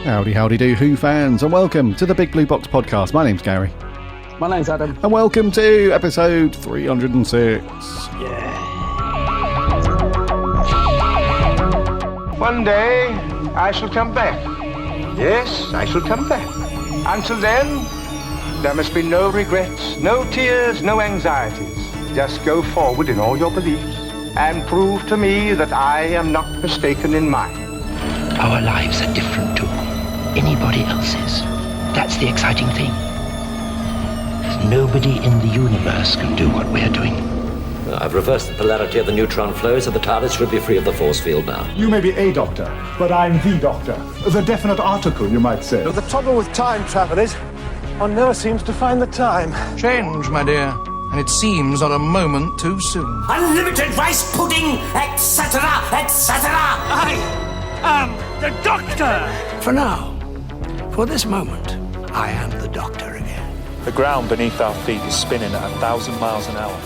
Howdy, howdy do, Who fans, and welcome to the Big Blue Box podcast. My name's Gary. My name's Adam. And welcome to episode 306. Yeah. One day, I shall come back. Yes, I shall come back. Until then, there must be no regrets, no tears, no anxieties. Just go forward in all your beliefs and prove to me that I am not mistaken in mine. Our lives are different to anybody else's. That's the exciting thing. Nobody in the universe can do what we're doing. I've reversed the polarity of the neutron flow, so the TARDIS should be free of the force field now. You may be a doctor, but I'm the doctor. The definite article, you might say. The trouble with time travel is, one never seems to find the time. Change, my dear, and it seems not a moment too soon. Unlimited rice pudding, etc., etc. I am the doctor! For now, for this moment, I am the doctor again. The ground beneath our feet is spinning at 1,000 miles an hour.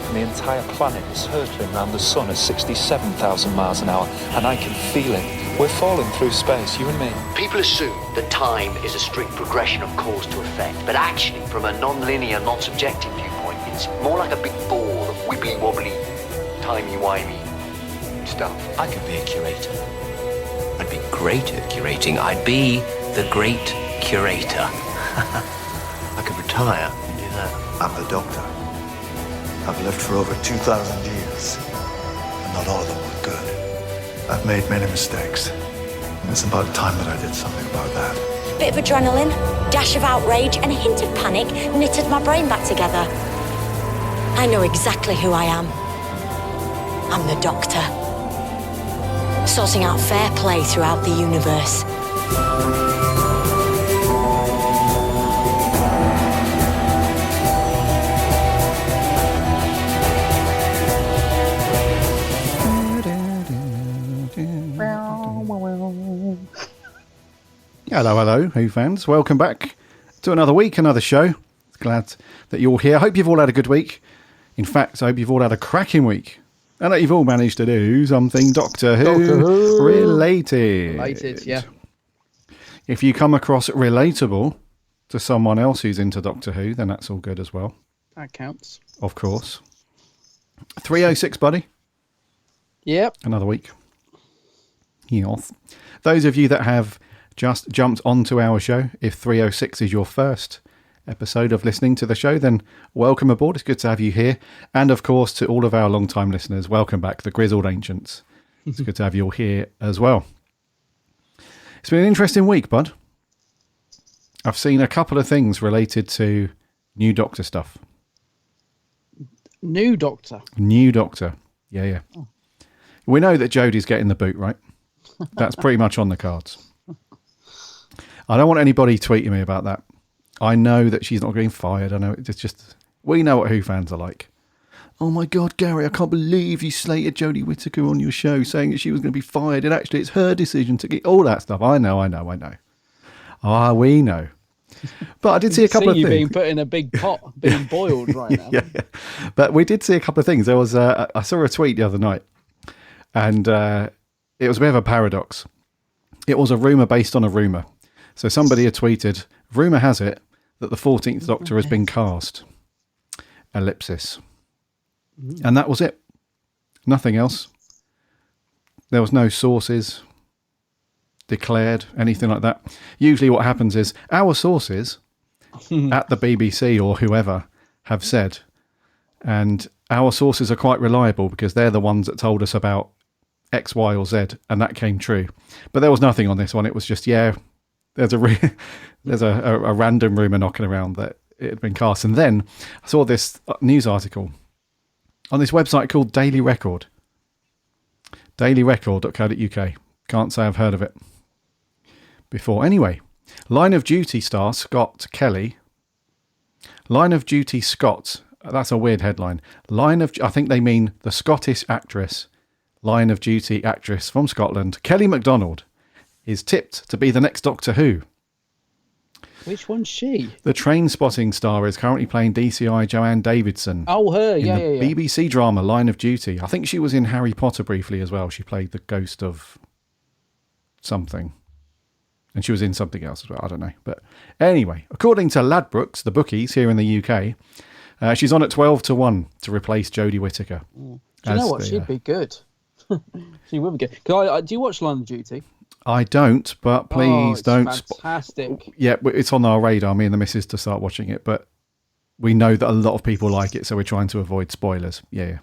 And the entire planet is hurtling around the sun at 67,000 miles an hour. And I can feel it. We're falling through space, you and me. People assume that time is a strict progression of cause to effect. But actually, from a non-linear, non-subjective viewpoint, it's more like a big ball of wibbly-wobbly, timey-wimey stuff. I could be a curator. I'd be great at curating. I'd be the great curator. I could retire and do that. I'm the doctor. I've lived for over 2,000 years, and not all of them were good. I've made many mistakes, and it's about time that I did something about that. Bit of adrenaline, dash of outrage, and a hint of panic knitted my brain back together. I know exactly who I am. I'm the Doctor. Sorting out fair play throughout the universe. Hello, Who fans. Welcome back to another week, another show. Glad that you're all here. I hope you've all had a good week. In fact, I hope you've all had a cracking week. And that you've all managed to do something Doctor Who related. Yeah. If you come across relatable to someone else who's into Doctor Who, then that's all good as well. That counts. Of course. 306, buddy. Yep. Another week. Yes. Those of you that have just jumped onto our show, if 306 is your first episode of listening to the show, then welcome aboard. It's good to have you here. And of course, to all of our long-time listeners, welcome back, the Grizzled Ancients. It's good to have you all here as well. It's been an interesting week, bud. I've seen a couple of things related to new Doctor stuff. New Doctor? New Doctor. Yeah. Oh. We know that Jodie's getting the boot, right? That's pretty much on the cards. I don't want anybody tweeting me about that. I know that she's not getting fired. I know it's just, we know what Who fans are like. Oh my God, Gary, I can't believe you slated Jodie Whittaker on your show saying that she was going to be fired. And actually it's her decision to get all that stuff. I know. Ah, we know. But I did see a couple of things. Being put in a big pot, being boiled right now. Yeah. But we did see a couple of things. There was, I saw a tweet the other night and it was a bit of a paradox. It was a rumour based on a rumour. So somebody had tweeted, rumour has it that the 14th Doctor has been cast. Ellipsis. And that was it. Nothing else. There was no sources declared, anything like that. Usually what happens is our sources at the BBC or whoever have said, and our sources are quite reliable because they're the ones that told us about X, Y or Z, and that came true. But there was nothing on this one. It was just, there's a random rumour knocking around that it had been cast. And then I saw this news article on this website called Daily Record. dailyrecord.co.uk. Can't say I've heard of it before. Anyway, Line of Duty star Scott Kelly. Line of Duty Scott. That's a weird headline. I think they mean the Scottish actress, Line of Duty actress from Scotland, Kelly MacDonald, is tipped to be the next Doctor Who. Which one's she? The Train Spotting star is currently playing DCI Joanne Davidson. Oh, her, yeah. BBC drama Line of Duty. I think she was in Harry Potter briefly as well. She played the ghost of something. And she was in something else as well. I don't know. But anyway, according to Ladbrokes, the bookies here in the UK, she's on at 12-1 to replace Jodie Whittaker. Do you know what? She'd be good. She would be good. Do you watch Line of Duty? I don't, but please don't. Fantastic. Yeah, it's on our radar, me and the missus, to start watching it. But we know that a lot of people like it, so we're trying to avoid spoilers. Yeah.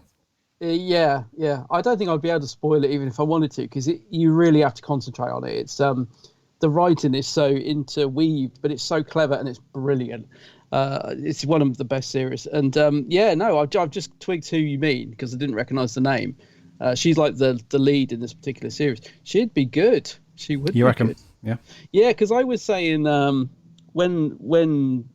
Yeah. I don't think I'd be able to spoil it even if I wanted to, because you really have to concentrate on it. It's the writing is so interweaved, but it's so clever and it's brilliant. It's one of the best series. And I've just twigged who you mean because I didn't recognise the name. She's like the lead in this particular series. She'd be good. She would. You reckon? Good. Yeah. Yeah, because I was saying when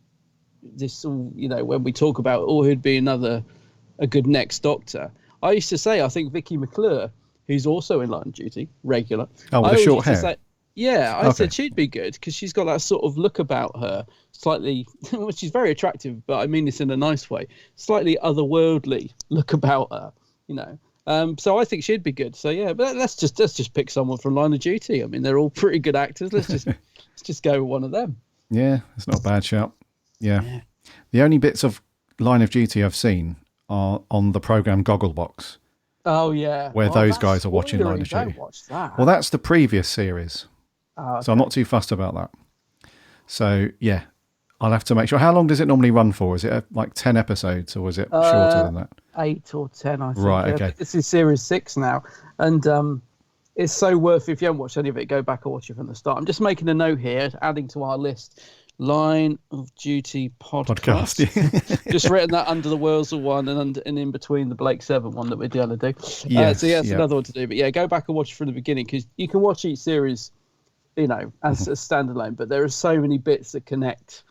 this, when we talk about who'd be a good next Doctor, I used to say I think Vicky McClure, who's also in Line of Duty, regular. Oh, with the short hair. I said she'd be good because she's got that sort of look about her, slightly. Well, she's very attractive, but I mean this in a nice way. Slightly otherworldly look about her, So I think she'd be good. So yeah, but let's just pick someone from Line of Duty. I mean, they're all pretty good actors. Let's just go with one of them. Yeah, it's not a bad shout. Yeah. The only bits of Line of Duty I've seen are on the program Gogglebox. Oh yeah, where those guys are watching Line of Duty. Don't watch that. Well, that's the previous series, okay. So I'm not too fussed about that. So yeah, I'll have to make sure. How long does it normally run for? Is it like 10 episodes, or is it shorter than that? 8 or 10, I think. Right, okay. This is series 6 now, and it's so worth. If you haven't watched any of it, go back and watch it from the start. I'm just making a note here, adding to our list. Line of Duty podcast. Just written that under the Wurzel one and in between the Blake 7 one that we're going to do. Yes, so it's another one to do. But yeah, go back and watch it from the beginning because you can watch each series, as a standalone. But there are so many bits that connect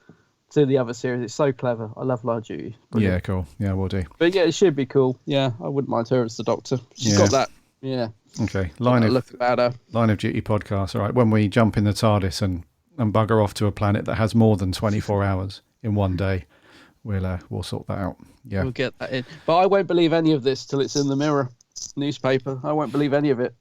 to the other series. It's so clever. I love Line of Duty. Brilliant. Yeah, cool. Yeah, we'll do. But yeah, it should be cool. Yeah, I wouldn't mind her as the Doctor. She's got that. Yeah. Okay. Look about her. Line of Duty podcast. All right. When we jump in the TARDIS and bugger off to a planet that has more than 24 hours in one day, we'll sort that out. Yeah, we'll get that in. But I won't believe any of this till it's in the Mirror newspaper. I won't believe any of it.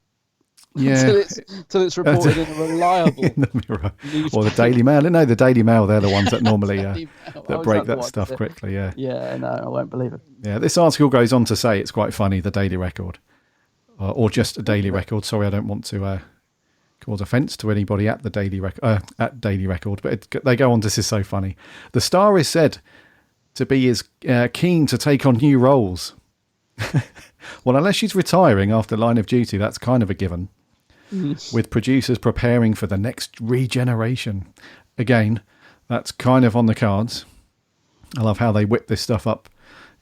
Yeah, till it's reported in a reliable in the Mirror newspaper. Or the Daily Mail. No, the Daily Mail. They're the ones that normally that break that stuff quickly. Yeah. Yeah, no, I won't believe it. Yeah, this article goes on to say it's quite funny. The Daily Record, or just a Daily Record. Sorry, I don't want to cause offence to anybody at the Daily Record, but they go on to, this is so funny. The star is said to be as keen to take on new roles. Well, unless she's retiring after Line of Duty, that's kind of a given. With producers preparing for the next regeneration. Again, that's kind of on the cards. I love how they whip this stuff up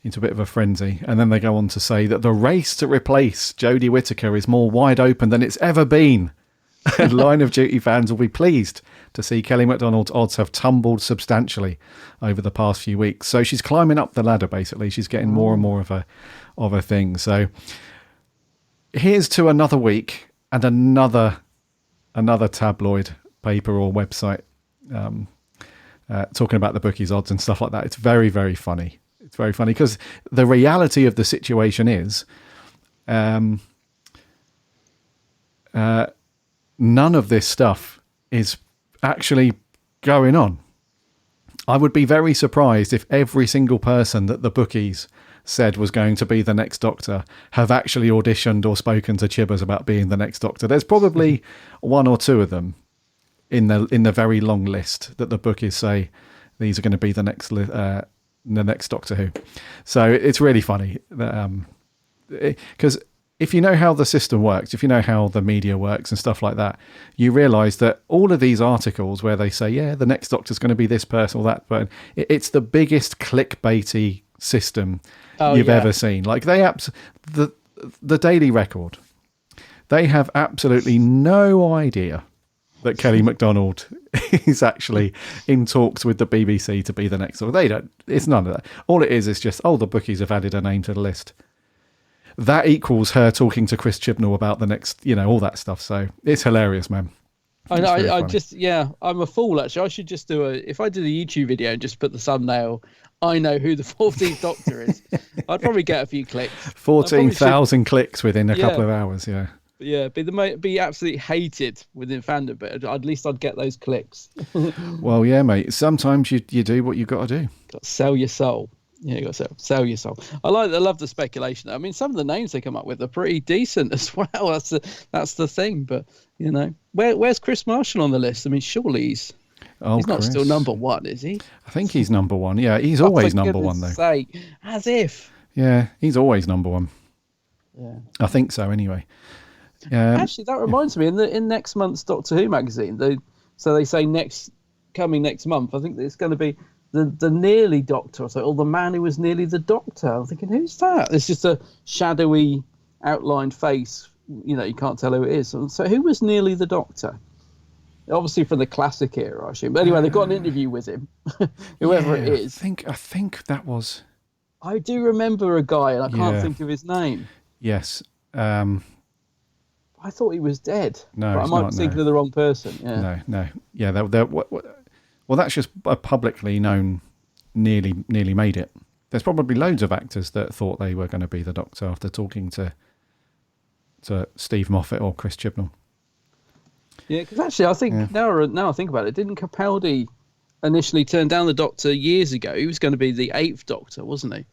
into a bit of a frenzy. And then they go on to say that the race to replace Jodie Whittaker is more wide open than it's ever been. And Line of Duty fans will be pleased to see Kelly MacDonald's odds have tumbled substantially over the past few weeks. So she's climbing up the ladder, basically. She's getting more and more of a thing. So here's to another week and another tabloid paper or website talking about the bookies' odds and stuff like that. It's very, very funny. It's very funny because the reality of the situation is none of this stuff is actually going on. I would be very surprised if every single person that the bookies said was going to be the next Doctor have actually auditioned or spoken to Chibbers about being the next Doctor. There's probably one or two of them in the very long list that the bookies say these are going to be the next Doctor Who. So it's really funny because if you know how the system works, if you know how the media works and stuff like that, you realise that all of these articles where they say, yeah, the next Doctor's going to be this person or that, but it's the biggest clickbaity system you've ever seen. Like the Daily Record, they have absolutely no idea that Kelly MacDonald is actually in talks with the BBC to be the next Doctor. They don't. It's none of that. All it is just, the bookies have added a name to the list. That equals her talking to Chris Chibnall about the next, all that stuff. So it's hilarious, man. I'm a fool, actually. I should just if I did a YouTube video and just put the thumbnail, I know who the 14th Doctor is, I'd probably get a few clicks. 14,000 clicks within a couple of hours, yeah. Yeah, be absolutely hated within fandom, but at least I'd get those clicks. Well, yeah, mate. Sometimes you do what you got to do. Got to sell your soul. Yeah, you got to sell your soul. I love the speculation. I mean, some of the names they come up with are pretty decent as well. That's the thing. But where's Chris Marshall on the list? I mean, surely he's not still number one, is he? I think he's number one. Yeah, he's always number one though. Say, as if. Yeah, he's always number one. Yeah, I think so. Anyway. Actually, that reminds me. In next month's Doctor Who magazine, they say coming next month. I think it's going to be the nearly Doctor, or the man who was nearly the Doctor. I'm thinking, who's that? It's just a shadowy, outlined face. You can't tell who it is. So who was nearly the Doctor? Obviously from the classic era, I assume. But anyway, they've got an interview with him, whoever it is. I think that was. I do remember a guy, and I can't think of his name. Yes. I thought he was dead. No, but I might be thinking of the wrong person. Yeah. No. Yeah, well, that's just a publicly known nearly made it. There's probably loads of actors that thought they were going to be the Doctor after talking to Steve Moffat or Chris Chibnall. Yeah, because actually, I think now I think about it, didn't Capaldi initially turn down the Doctor years ago? He was going to be the 8th Doctor, wasn't he?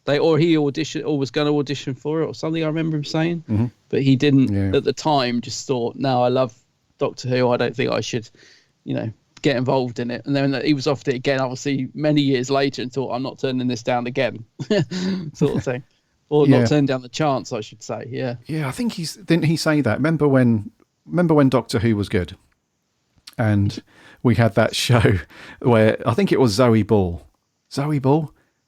He auditioned or was going to audition for it or something. I remember him saying, but he didn't at the time. Just thought, no, I love Doctor Who. I don't think I should, get involved in it. And then he was offered it again, obviously many years later, and thought, I'm not turning this down again, sort of thing, or not turning down the chance, I should say. Yeah. Yeah, I think didn't he say that? Remember when Doctor Who was good, and we had that show where I think it was Zoe Ball.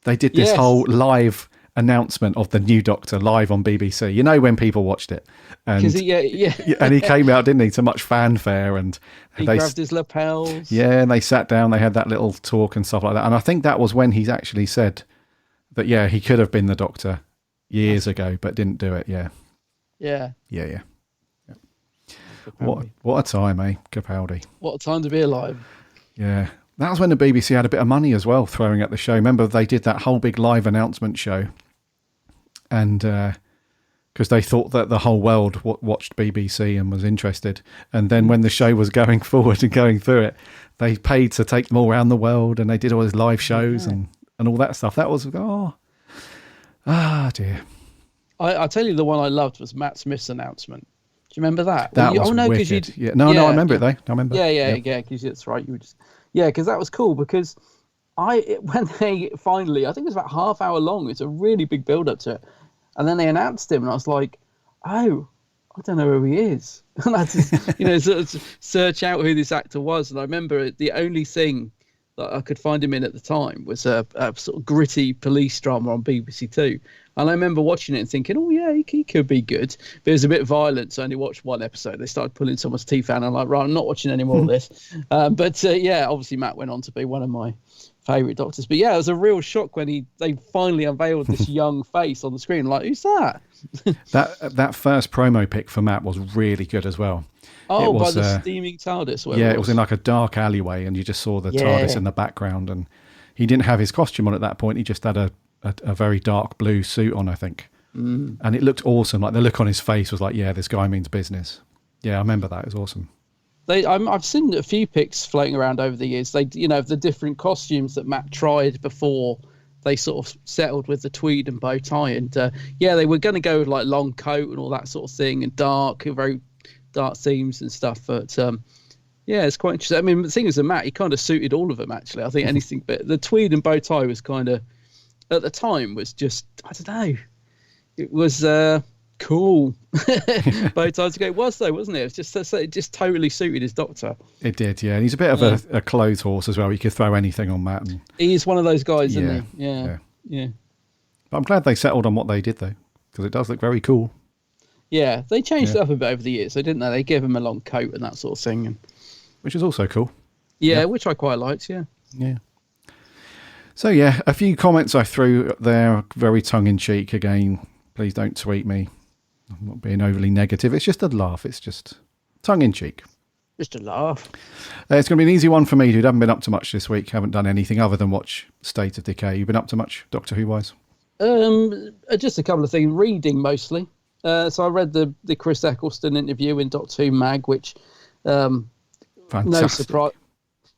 They did this whole live announcement of the new Doctor live on BBC. When people watched it, and and he came out, didn't he, to much fanfare, and he grabbed his lapels. Yeah, and they sat down. They had that little talk and stuff like that. And I think that was when he's actually said that he could have been the Doctor years ago, but didn't do it. Yeah. What a time, eh, Capaldi? What a time to be alive. Yeah. That was when the BBC had a bit of money as well throwing at the show. Remember, they did that whole big live announcement show. And because they thought that the whole world watched BBC and was interested. And then when the show was going forward and going through it, they paid to take them all around the world, and they did all these live shows and all that stuff. That was, dear. I tell you, the one I loved was Matt Smith's announcement. Do you remember that? That was wicked. I remember it though. I remember. Yeah, because that's right. You were just... Yeah, because that was cool, because when they finally, I think it was about half hour long, it's a really big build up to it. And then they announced him, and I was like, oh, I don't know who he is. And I just, sort of search out who this actor was. And I remember the only thing that I could find him in at the time was a sort of gritty police drama on BBC Two. And I remember watching it and thinking, oh, yeah, he could be good. But it was a bit violent, so I only watched one episode. They started pulling someone's teeth out, and I'm like, right, I'm not watching any more of this. But obviously Matt went on to be one of my favourite Doctors. But, yeah, it was a real shock when they finally unveiled this young face on the screen. Like, who's that? that first promo pic for Matt was really good as well. Oh, by the steaming TARDIS. It was in like a dark alleyway, and you just saw the TARDIS in the background. And he didn't have his costume on at that point. He just had a very dark blue suit on, I think. And it looked awesome. Like, the look on his face was like, yeah, this guy means business. Yeah, I remember that. It was awesome. I've seen a few pics floating around over the years. The different costumes that Matt tried before they sort of settled with the tweed and bow tie. And they were going to go with like long coat and all that sort of thing, and very dark themes and stuff. But it's quite interesting. I mean, the thing is, Matt, he kind of suited all of them, actually. I think anything, but the tweed and bow tie was kind of, at the time, was just, I don't know, it was cool. Bow ties to go. It was though, wasn't it? It just totally suited his Doctor. It did, yeah. And he's a bit of a clothes horse as well. You could throw anything on Matt. And he's one of those guys, isn't he? Yeah. But I'm glad they settled on what they did though, because it does look very cool. Yeah, they changed it up a bit over the years, didn't they? They gave him a long coat and that sort of thing, which is also cool. Yeah, which I quite liked. Yeah. So yeah, a few comments I threw there, very tongue-in-cheek again. Please don't tweet me. I'm not being overly negative. It's just a laugh. It's just tongue-in-cheek. Just a laugh. It's going to be an easy one for me, dude. I haven't been up to much this week. Haven't done anything other than watch State of Decay. You been up to much, Doctor Who-wise? Just a couple of things. Reading, mostly. So I read the Chris Eccleston interview in Doctor Who Mag, which no surprise.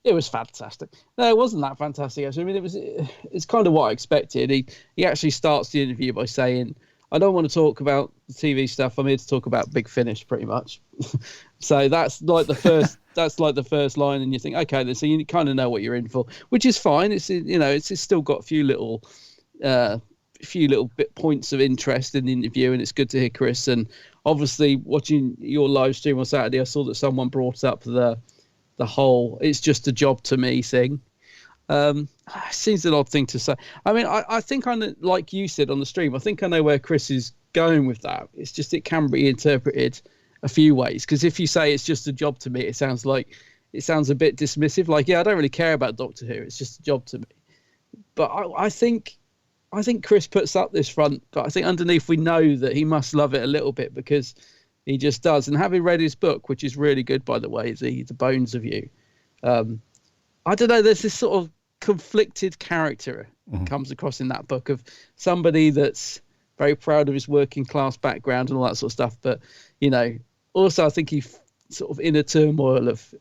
It was fantastic. No, it wasn't that fantastic, actually. I mean, it's kind of what I expected. He actually starts the interview by saying, I don't want to talk about the TV stuff. I'm here to talk about Big Finish, pretty much. So that's like the first line, and you think, okay, then so you kind of know what you're in for, which is fine. It's it's still got a few little points of interest in the interview, and it's good to hear Chris. And obviously, watching your live stream on Saturday, I saw that someone brought up the whole "it's just a job to me" thing. Seems an odd thing to say. I mean, I think like you said on the stream, I think I know where Chris is going with that. It's just it can be interpreted a few ways, because if you say it's just a job to me, it sounds a bit dismissive. Like, yeah, I don't really care about Doctor Who. It's just a job to me. But I think Chris puts up this front, but I think underneath we know that he must love it a little bit, because he just does. And having read his book, which is really good, by the way, the Bones of You, I don't know, there's this sort of conflicted character comes across in that book of somebody that's very proud of his working class background and all that sort of stuff. But, also I think he's sort of in a turmoil of,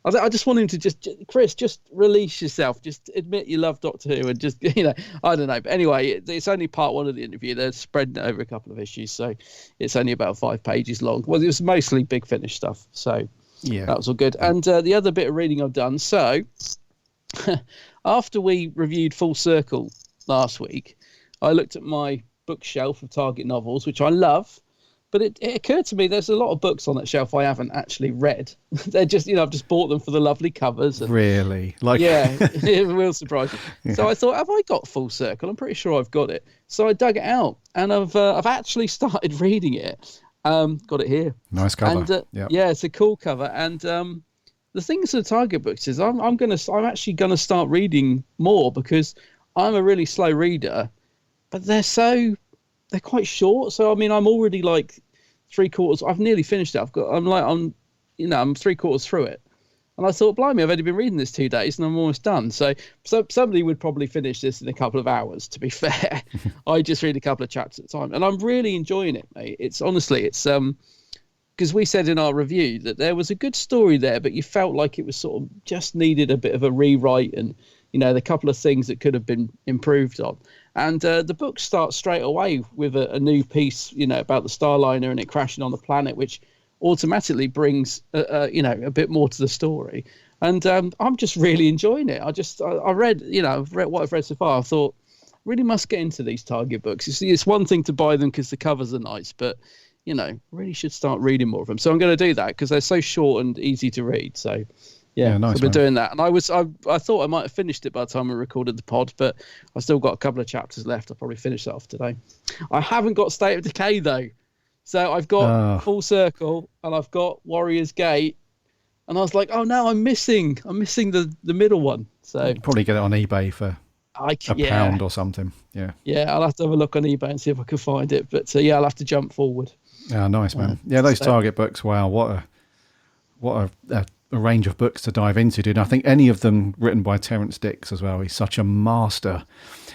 I just want him to Chris, just release yourself. Just admit you love Doctor Who and just, I don't know. But anyway, it's only part one of the interview. They're spreading it over a couple of issues. So it's only about 5 pages long. Well, it was mostly Big Finish stuff. So yeah, that was all good. And the other bit of reading I've done. So after we reviewed Full Circle last week, I looked at my bookshelf of Target novels, which I love. But it occurred to me there's a lot of books on that shelf I haven't actually read. They're just, I've just bought them for the lovely covers. And, really? Yeah, it will surprise you. Yeah. So I thought, have I got Full Circle? I'm pretty sure I've got it. So I dug it out, and I've actually started reading it. Got it here. Nice cover. And, yeah, it's a cool cover. And the things with Target books is I'm actually gonna start reading more, because I'm a really slow reader, but they're quite short. So I mean, I'm already like 3/4. I've nearly finished it. I'm 3/4 through it, and I thought, blimey, I've only been reading this 2 days, and I'm almost done. So somebody would probably finish this in a couple of hours. To be fair, I just read a couple of chapters at a time, and I'm really enjoying it, mate. It's honestly, because we said in our review that there was a good story there, but you felt like it was sort of just needed a bit of a rewrite, and the couple of things that could have been improved on. And the book starts straight away with a new piece, about the Starliner and it crashing on the planet, which automatically brings, a bit more to the story. And I'm just really enjoying it. I read, I've read what I've read so far. I thought, really must get into these Target books. You see, it's one thing to buy them because the covers are nice, but, really should start reading more of them. So I'm going to do that because they're so short and easy to read. So. Yeah, nice, I've been doing that, and I thought I might have finished it by the time we recorded the pod, but I still got a couple of chapters left. I'll probably finish that off today. I haven't got State of Decay though, so I've got Full Circle and I've got Warrior's Gate, and I was like, oh no, I'm missing the middle one. So you'll probably get it on eBay for £1 or something. Yeah, I'll have to have a look on eBay and see if I can find it. But I'll have to jump forward. Yeah, nice man. Those Target books. Wow, what a range of books to dive into, dude. I think any of them written by Terrance Dicks as well. He's such a master.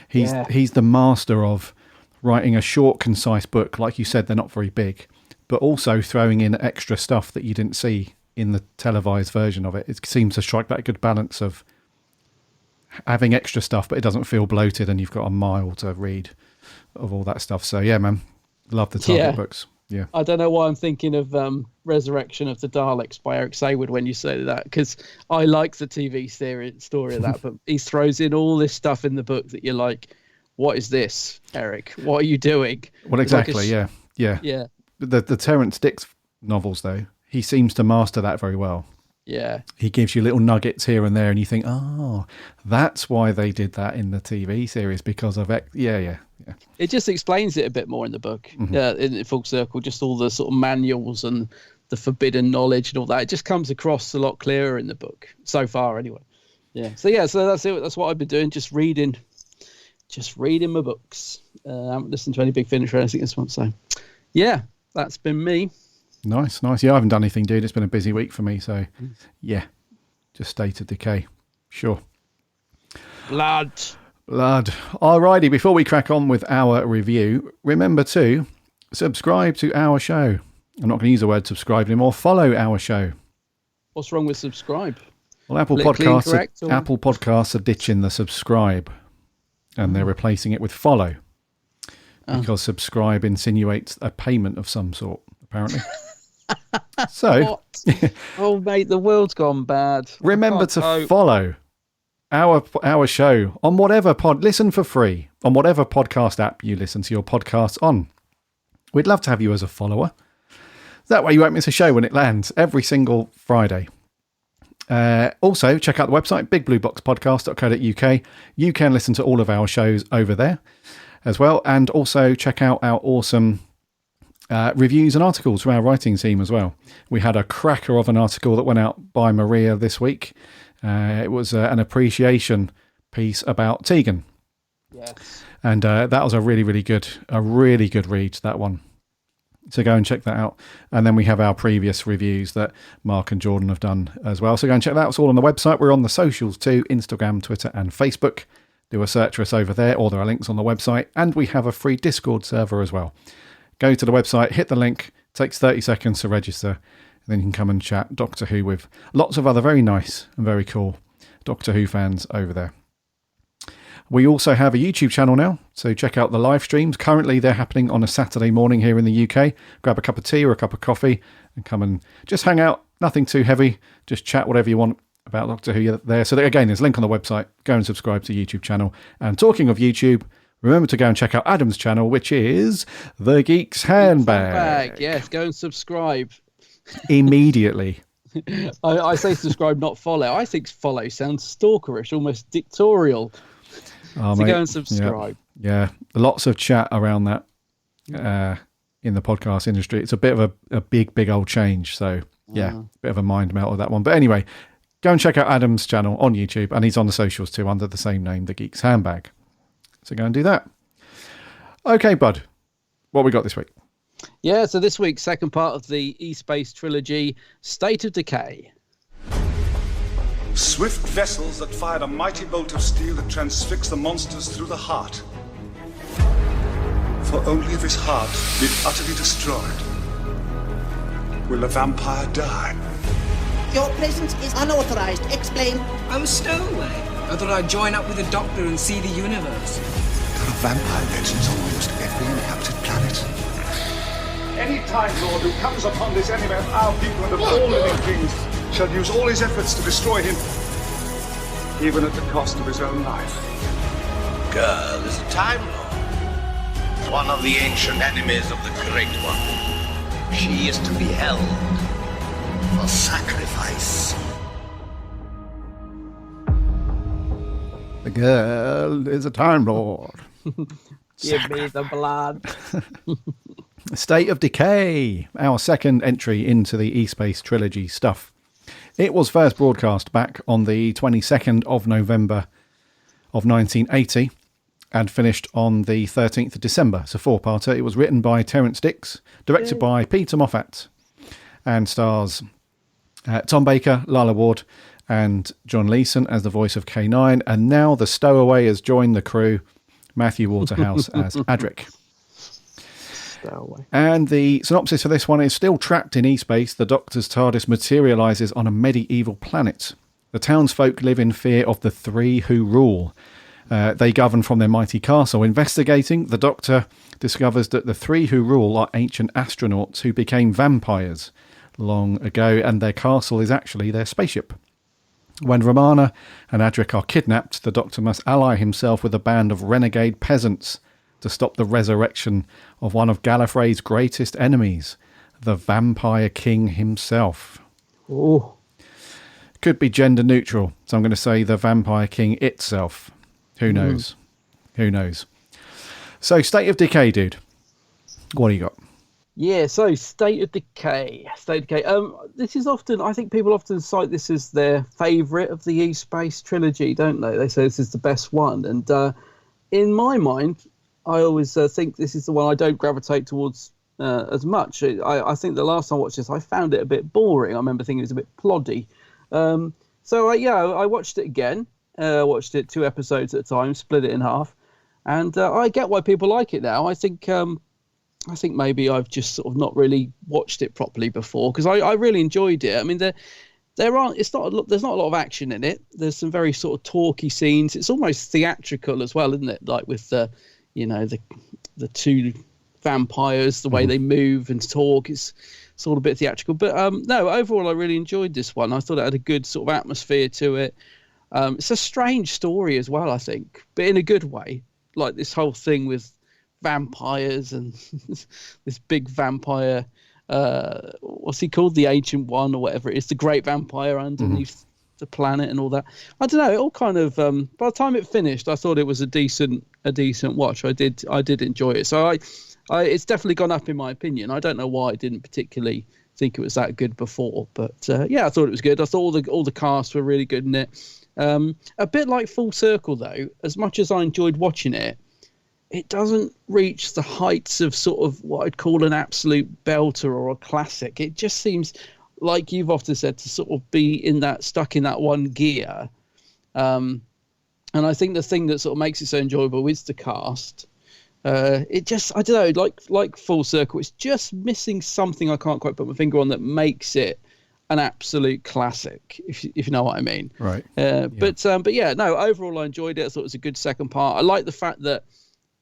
He's the master of writing a short, concise book. Like you said, they're not very big, but also throwing in extra stuff that you didn't see in the televised version of it. It seems to strike that good balance of having extra stuff, but it doesn't feel bloated, and you've got a mile to read of all that stuff. So yeah, man, love the Target books. Yeah, I don't know why I'm thinking of Resurrection of the Daleks by Eric Saywood when you say that, because I like the TV story of that, but he throws in all this stuff in the book that you're like, what is this, Eric? What are you doing? Well, exactly, yeah. The Terrance Dicks novels, though, he seems to master that very well. Yeah. He gives you little nuggets here and there, and you think, oh, that's why they did that in the TV series, because of it. Yeah. It just explains it a bit more in the book, in Full Circle, just all the sort of manuals and the forbidden knowledge and all that. It just comes across a lot clearer in the book, so far anyway. Yeah. So that's it. That's what I've been doing, just reading my books. I haven't listened to any Big Finish or anything this month, so yeah, that's been me. Nice. Yeah, I haven't done anything, dude. It's been a busy week for me, so yeah, just State of Decay. Sure. Blood. Alrighty, before we crack on with our review, remember to subscribe to our show. I'm not going to use the word subscribe anymore. Follow our show. What's wrong with subscribe? Well, Apple Podcasts are ditching the subscribe, and they're replacing it with follow, because subscribe insinuates a payment of some sort, apparently. So, oh mate, the world's gone bad. Remember to follow our show on whatever listen for free on whatever podcast app you listen to your podcasts on. We'd love to have you as a follower. That way you won't miss a show when it lands every single Friday. Also, check out the website, bigblueboxpodcast.co.uk. You can listen to all of our shows over there as well. And also check out our awesome reviews and articles from our writing team as well. We had a cracker of an article that went out by Maria this week. It was an appreciation piece about Tegan. Yes. And that was a really good read, that one. So go and check that out. And then we have our previous reviews that Mark and Jordan have done as well. So go and check that out. It's all on the website. We're on the socials too, Instagram, Twitter and Facebook. Do a search for us over there, or there are links on the website. And we have a free Discord server as well. Go to the website, hit the link. It takes 30 seconds to register. And then you can come and chat Doctor Who with lots of other very nice and very cool Doctor Who fans over there. We also have a YouTube channel now, so check out the live streams. Currently, they're happening on a Saturday morning here in the UK. Grab a cup of tea or a cup of coffee and come and just hang out. Nothing too heavy. Just chat whatever you want about Doctor Who there. So again, there's a link on the website. Go and subscribe to the YouTube channel. And talking of YouTube, remember to go and check out Adam's channel, which is The Geek's Handbag. Yes, go and subscribe. Immediately. I say subscribe, not follow. I think follow sounds stalkerish, almost dictatorial. Oh, so mate, go and subscribe. Yeah, lots of chat around that in the podcast industry. It's a bit of a big old change. So yeah, bit of a mind melt of that one. But anyway, go and check out Adam's channel on YouTube, and he's on the socials too under the same name, The Geek's Handbag. So go and do that. Okay, bud, what we got this week? Yeah, so this week's second part of the E-Space Trilogy, State of Decay. Swift vessels that fired a mighty bolt of steel that transfixed the monsters through the heart. For only if his heart be utterly destroyed will the vampire die. Your presence is unauthorized. Explain. I'm a stowaway. I thought I'd join up with the Doctor and see the universe. There are vampire legends on almost every inhabited planet. Any Time Lord who comes upon this enemy of our people and of all living things shall use all his efforts to destroy him, even at the cost of his own life. Girl is a Time Lord, one of the ancient enemies of the Great One. She is to be held for sacrifice. The girl is a Time Lord. Give me the blood. State of Decay, our second entry into the E-Space Trilogy stuff. It was first broadcast back on the 22nd of November of 1980 and finished on the 13th of December. It's a four-parter. It was written by Terence Dix, directed by Peter Moffat, and stars Tom Baker, Lila Ward, and John Leeson as the voice of K9. And now the stowaway has joined the crew, Matthew Waterhouse as Adric. And the synopsis for this one is: still trapped in E-Space, the Doctor's TARDIS materialises on a medieval planet. The townsfolk live in fear of the three who rule. They govern from their mighty castle. Investigating, the Doctor discovers that the three who rule are ancient astronauts who became vampires long ago, and their castle is actually their spaceship. When Romana and Adric are kidnapped, the Doctor must ally himself with a band of renegade peasants to stop the resurrection of one of Gallifrey's greatest enemies, the Vampire King himself. Oh, could be gender neutral, so I'm going to say the Vampire King itself. Who knows? Who knows? So, State of Decay, dude. What do you got? Yeah, so State of Decay. This is often, I think people often cite this as their favourite of the E-Space Trilogy, don't they? They say this is the best one. And in my mind, I always think this is the one I don't gravitate towards as much. I think the last time I watched this, I found it a bit boring. I remember thinking it was a bit ploddy. I watched it again. Watched it 2 episodes at a time, split it in half. And I get why people like it now. I think I think maybe I've just sort of not really watched it properly before, because I really enjoyed it. I mean, there's not a lot of action in it. There's some very sort of talky scenes. It's almost theatrical as well, isn't it? Like with the two vampires, the way they move and talk, it's sort of a bit theatrical. But no, overall I really enjoyed this one. I thought it had a good sort of atmosphere to it. It's a strange story as well, I think, but in a good way. Like this whole thing with vampires and this big vampire, what's he called, the Ancient One or whatever it is, the great vampire underneath the planet and all that. I don't know, it all kind of by the time it finished, I thought it was a decent watch. I did enjoy it. So I it's definitely gone up in my opinion. I don't know why I didn't particularly think it was that good before, but yeah, I thought it was good. I thought all the cast were really good in it. A bit like Full Circle though, as much as I enjoyed watching it, it doesn't reach the heights of sort of what I'd call an absolute belter or a classic. It just seems, like you've often said, to sort of be stuck in that one gear. And I think the thing that sort of makes it so enjoyable is the cast. It just, I don't know, like Full Circle, it's just missing something I can't quite put my finger on that makes it an absolute classic, if you know what I mean. Right. But yeah, no, overall I enjoyed it. I thought it was a good second part. I like the fact that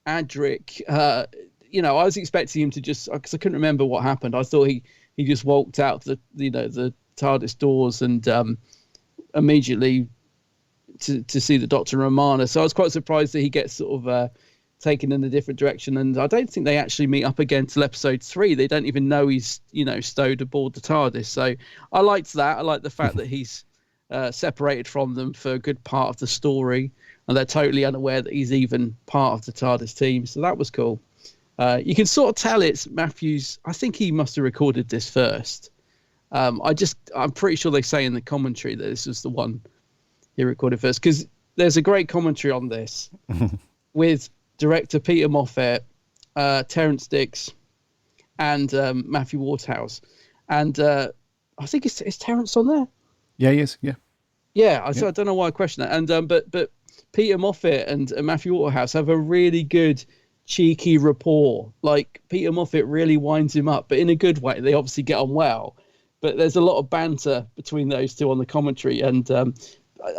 Adric, I was expecting him to just, because I couldn't remember what happened. I thought he just walked out the TARDIS doors and immediately to see the Doctor and Romana. So I was quite surprised that he gets sort of taken in a different direction. And I don't think they actually meet up again till episode 3. They don't even know he's stowed aboard the TARDIS. So I liked that. I like the fact that he's separated from them for a good part of the story, and they're totally unaware that he's even part of the TARDIS team. So that was cool. You can sort of tell it's Matthew's. I think he must have recorded this first. I'm pretty sure they say in the commentary that this was the one he recorded first, because there's a great commentary on this with director Peter Moffat, Terrence Dicks, and Matthew Waterhouse. And I think is Terrence on there? Yeah, he is. Yeah. Yeah, I don't know why I question that. And but Peter Moffat and Matthew Waterhouse have a really good cheeky rapport. Like Peter Moffat really winds him up, but in a good way. They obviously get on well, but there's a lot of banter between those two on the commentary. And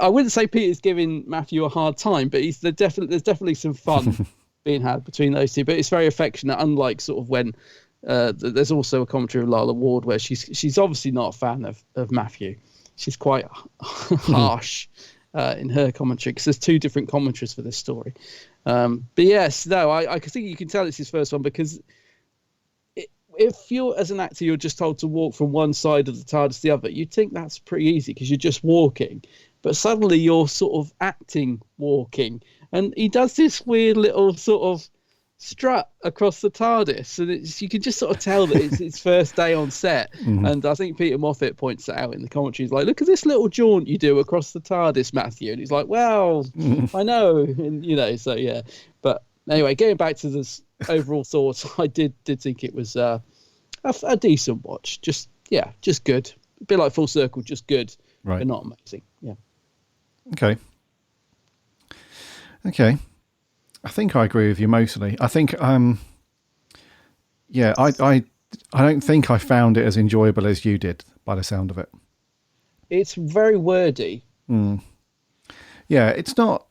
I wouldn't say Peter's giving Matthew a hard time, but there's definitely some fun being had between those two. But it's very affectionate, unlike sort of when there's also a commentary of Lila Ward where she's obviously not a fan of Matthew. She's quite harsh in her commentary, because there's two different commentaries for this story. But yes, no, I think you can tell it's his first one, because if you're, as an actor, you're just told to walk from one side of the TARDIS to the other, you'd think that's pretty easy because you're just walking. But suddenly you're sort of acting walking. And he does this weird little sort of strut across the TARDIS. And you can just sort of tell that it's his first day on set. Mm-hmm. And I think Peter Moffat points it out in the commentary. He's like, look at this little jaunt you do across the TARDIS, Matthew. And he's like, well, I know. And, so yeah. But anyway, getting back to this overall thoughts, I did think it was a decent watch. Just good. A bit like Full Circle, just good, right, but not amazing. Yeah. Okay. I think I agree with you mostly. I think, I don't think I found it as enjoyable as you did by the sound of it. It's very wordy. Mm. Yeah, it's not.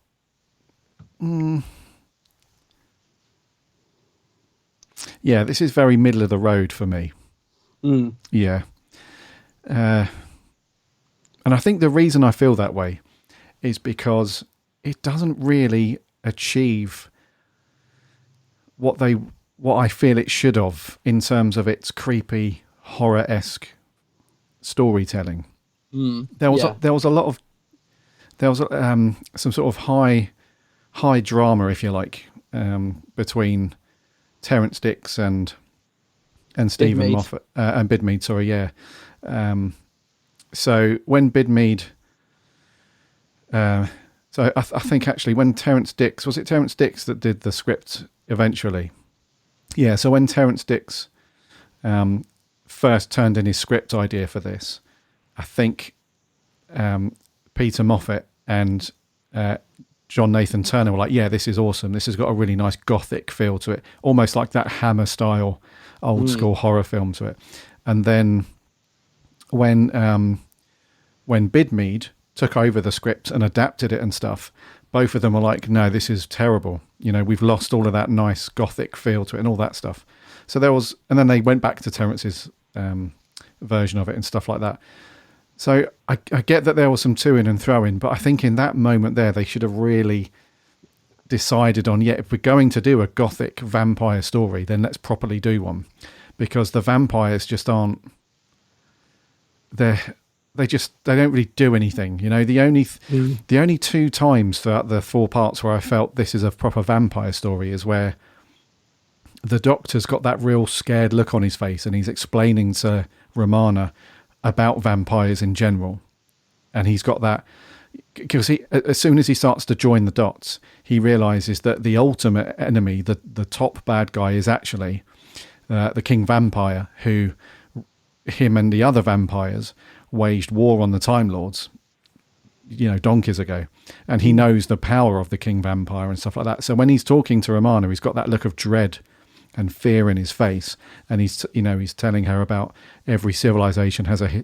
Yeah, this is very middle of the road for me. Mm. Yeah. And I think the reason I feel that way is because it doesn't really achieve what I feel it should have in terms of its creepy horror-esque storytelling. Mm. There was some sort of high drama, if you like, between Terrence Dicks and Stephen Moffat and Bidmead. Sorry, yeah. So when Bidmead, so I think actually when Terrence Dicks, was it Terrence Dicks that did the script eventually? Yeah. So when Terrence Dicks first turned in his script idea for this, I think Peter Moffat and John Nathan Turner were like, yeah, this is awesome. This has got a really nice gothic feel to it, almost like that Hammer style old school horror film to it. And then when Bidmead took over the script and adapted it and stuff, both of them were like, no, this is terrible. We've lost all of that nice gothic feel to it and all that stuff. So and then they went back to Terrence's version of it and stuff like that. So I get that there was some to-in and throw-in, but I think in that moment there, they should have really decided on, if we're going to do a gothic vampire story, then let's properly do one. Because the vampires just aren't... They don't really do anything. The only 2 times throughout the 4 parts where I felt this is a proper vampire story is where the Doctor's got that real scared look on his face and he's explaining to Romana about vampires in general. And he's got that, because as soon as he starts to join the dots, he realizes that the ultimate enemy, the top bad guy, is actually the King Vampire, who him and the other vampires waged war on the Time Lords, donkeys ago. And he knows the power of the King Vampire and stuff like that. So when he's talking to Romana, he's got that look of dread and fear in his face, and he's telling her about every civilization has a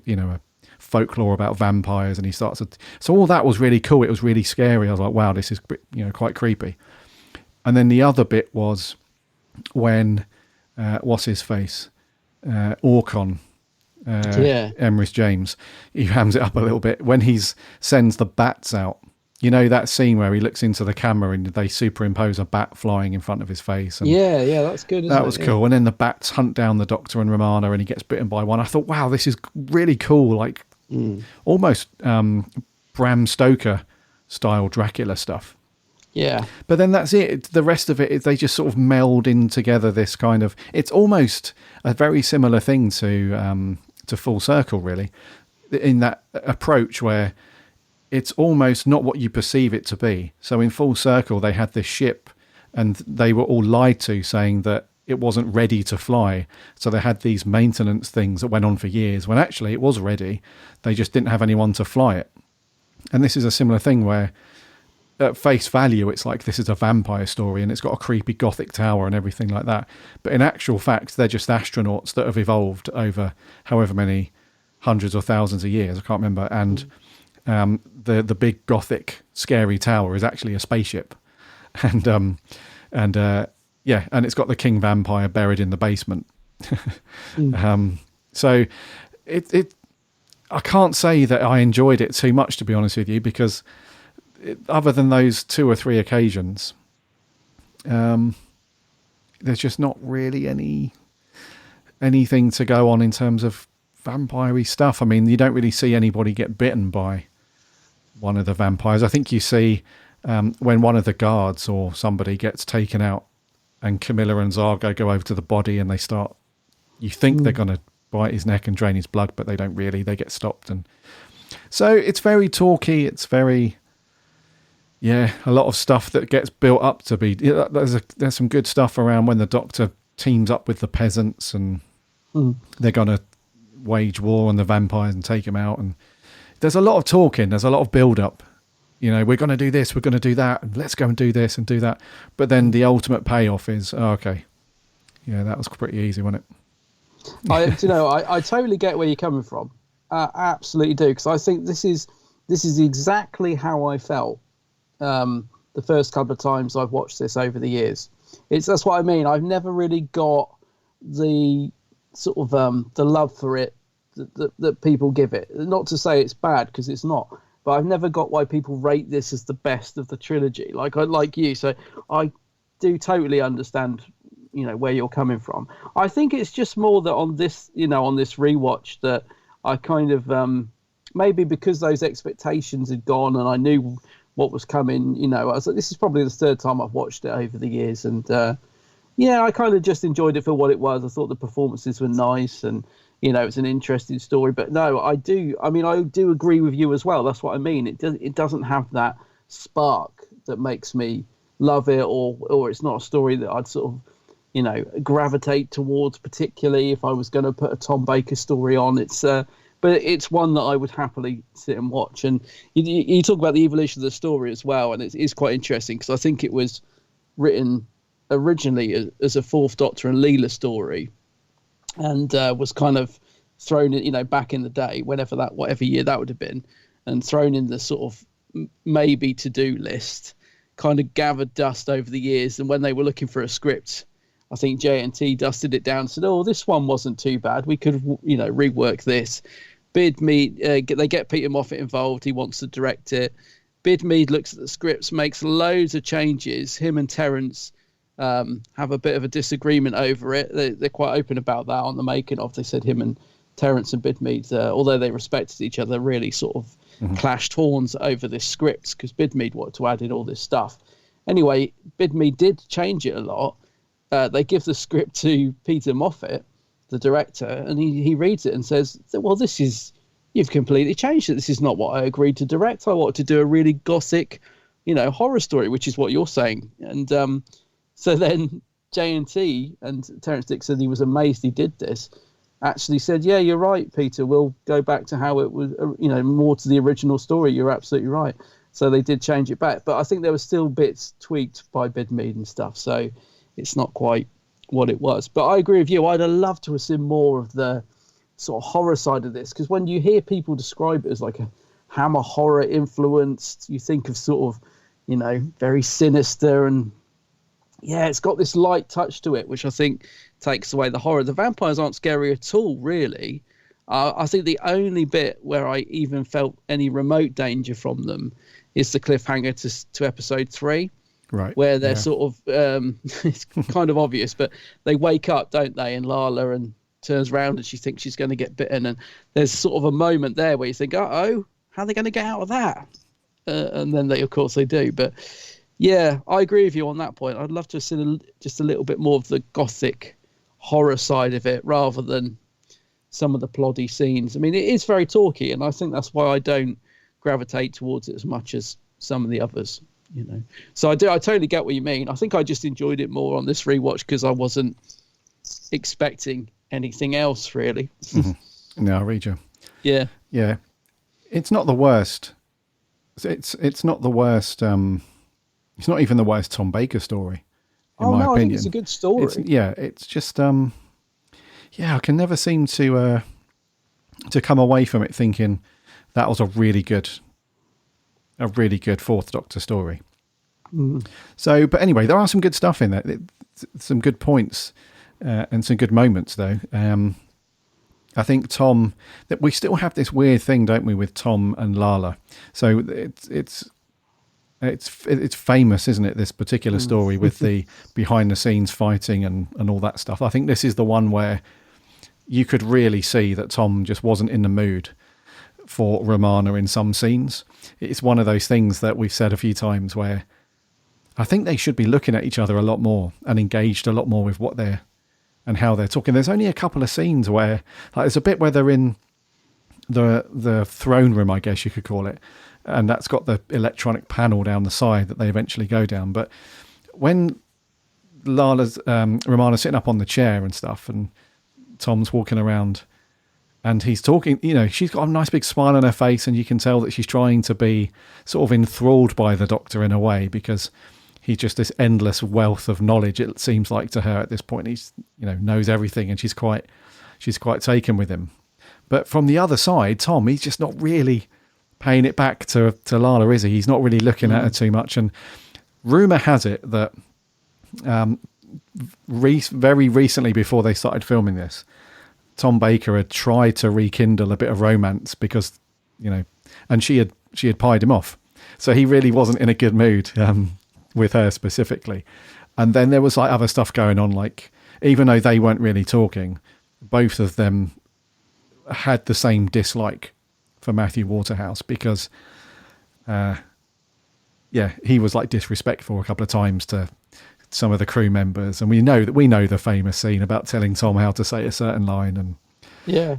folklore about vampires, and he starts to, so all that was really cool. It was really scary. I was like, wow, this is quite creepy. And then the other bit was when what's his face, Orcon, Emrys James, he hams it up a little bit when he sends the bats out. That scene where he looks into the camera and they superimpose a bat flying in front of his face. And that's good. That was cool. And then the bats hunt down the Doctor and Romana and he gets bitten by one. I thought, wow, this is really cool. Like almost Bram Stoker style Dracula stuff. Yeah. But then that's it. The rest of it, they just sort of meld in together this kind of, it's almost a very similar thing to Full Circle, really, in that approach where it's almost not what you perceive it to be. So in Full Circle, they had this ship and they were all lied to, saying that it wasn't ready to fly. So they had these maintenance things that went on for years when actually it was ready. They just didn't have anyone to fly it. And this is a similar thing where at face value, it's like this is a vampire story and it's got a creepy gothic tower and everything like that. But in actual fact, they're just astronauts that have evolved over however many hundreds or thousands of years. I can't remember. And the big gothic scary tower is actually a spaceship, and it's got the King Vampire buried in the basement. So it I can't say that I enjoyed it too much, to be honest with you, because other than those 2 or 3 occasions, there's just not really anything to go on in terms of vampire-y stuff. I mean, you don't really see anybody get bitten by one of the vampires. I think you see when one of the guards or somebody gets taken out and Camilla and Zargo go over to the body and you think they're going to bite his neck and drain his blood, but they don't really. They get stopped. And so it's very talky. It's very, a lot of stuff that gets built up to be. There's some good stuff around when the Doctor teams up with the peasants and they're going to wage war on the vampires and take him out. And there's a lot of talking. There's a lot of build-up. We're going to do this, we're going to do that, and let's go and do this and do that. But then the ultimate payoff is, okay, that was pretty easy, wasn't it? I totally get where you're coming from. Absolutely do, because I think this is exactly how I felt the first couple of times I've watched this over the years. That's what I mean. I've never really got the sort of the love for it that people give it. Not to say it's bad, because it's not. But I've never got why people rate this as the best of the trilogy. Like you, so I do totally understand, where you're coming from. I think it's just more that on this rewatch that I kind of maybe because those expectations had gone and I knew what was coming. I was like, this is probably the 3rd time I've watched it over the years, and I kind of just enjoyed it for what it was. I thought the performances were nice and. It's an interesting story, but no, I do agree with you as well. That's what I mean. It doesn't have that spark that makes me love it, or it's not a story that I'd sort of, gravitate towards particularly if I was going to put a Tom Baker story on. It's but it's one that I would happily sit and watch. And you talk about the evolution of the story as well, and it's quite interesting because I think it was written originally as a Fourth Doctor and Leela story, and was kind of thrown in, back in the day, whatever year that would have been, and thrown in the sort of maybe to-do list, kind of gathered dust over the years. And when they were looking for a script, I think JNT dusted it down and said, "Oh, this one wasn't too bad. We could, rework this." Bidmead, they get Peter Moffat involved. He wants to direct it. Bidmead looks at the scripts, makes loads of changes. Him and Terence have a bit of a disagreement over it. They're quite open about that on the making of. They said him and Terence and Bidmead, although they respected each other, really sort of clashed horns over this script because Bidmead wanted to add in all this stuff. Anyway, Bidmead did change it a lot. They give the script to Peter Moffat, the director, and he reads it and says, "Well, you've completely changed it. This is not what I agreed to direct. I wanted to do a really gothic, horror story," which is what you're saying. And so then JNT and Terence Dixon, he was amazed he did this, actually said, "Yeah, you're right, Peter. We'll go back to how it was, more to the original story. You're absolutely right." So they did change it back. But I think there were still bits tweaked by Bidmead and stuff. So it's not quite what it was. But I agree with you. I'd have loved to have seen more of the sort of horror side of this, because when you hear people describe it as like a Hammer horror influenced, you think of sort of, very sinister, and it's got this light touch to it, which I think takes away the horror. The vampires aren't scary at all, really. I think the only bit where I even felt any remote danger from them is the cliffhanger to episode 3. Right. Where they're sort of, it's kind of obvious, but they wake up, don't they? And Lala and turns around and she thinks she's going to get bitten. And there's sort of a moment there where you think, uh-oh, how are they going to get out of that? And then of course they do. But yeah, I agree with you on that point. I'd love to have seen just a little bit more of the gothic horror side of it rather than some of the ploddy scenes. I mean, it is very talky, and I think that's why I don't gravitate towards it as much as some of the others. So I totally get what you mean. I think I just enjoyed it more on this rewatch because I wasn't expecting anything else, really. No, I read you. Yeah. It's not the worst. It's not the worst. It's not even the worst Tom Baker story, in my opinion. I think it's a good story. It's just I can never seem to come away from it thinking that was a really good Fourth Doctor story. So, but anyway, there are some good stuff in there. Some good points and some good moments, though. I think Tom, that we still have this weird thing, don't we, with Tom and Lala? So it's famous, isn't it? This particular story with the behind the scenes fighting and all that stuff. I think this is the one where you could really see that Tom just wasn't in the mood for Romana in some scenes. It's one of those things that we've said a few times where I think they should be looking at each other a lot more and engaged a lot more with what they're and how they're talking. There's only a couple of scenes where there's a bit where they're in the throne room, I guess you could call it, and that's got the electronic panel down the side that they eventually go down. But when Romana's sitting up on the chair and stuff, and Tom's walking around and he's talking, she's got a nice big smile on her face, and you can tell that she's trying to be sort of enthralled by the Doctor in a way, because he's just this endless wealth of knowledge, it seems like, to her at this point. He's, knows everything, and she's quite taken with him. But from the other side, Tom, he's just not really paying it back to Lala, is he? He's not really looking at her too much. And rumour has it that very recently, before they started filming this, Tom Baker had tried to rekindle a bit of romance because, and she had pied him off. So he really wasn't in a good mood with her specifically. And then there was like other stuff going on, like even though they weren't really talking, both of them had the same dislike for Matthew Waterhouse because, he was like disrespectful a couple of times to some of the crew members, and we know the famous scene about telling Tom how to say a certain line and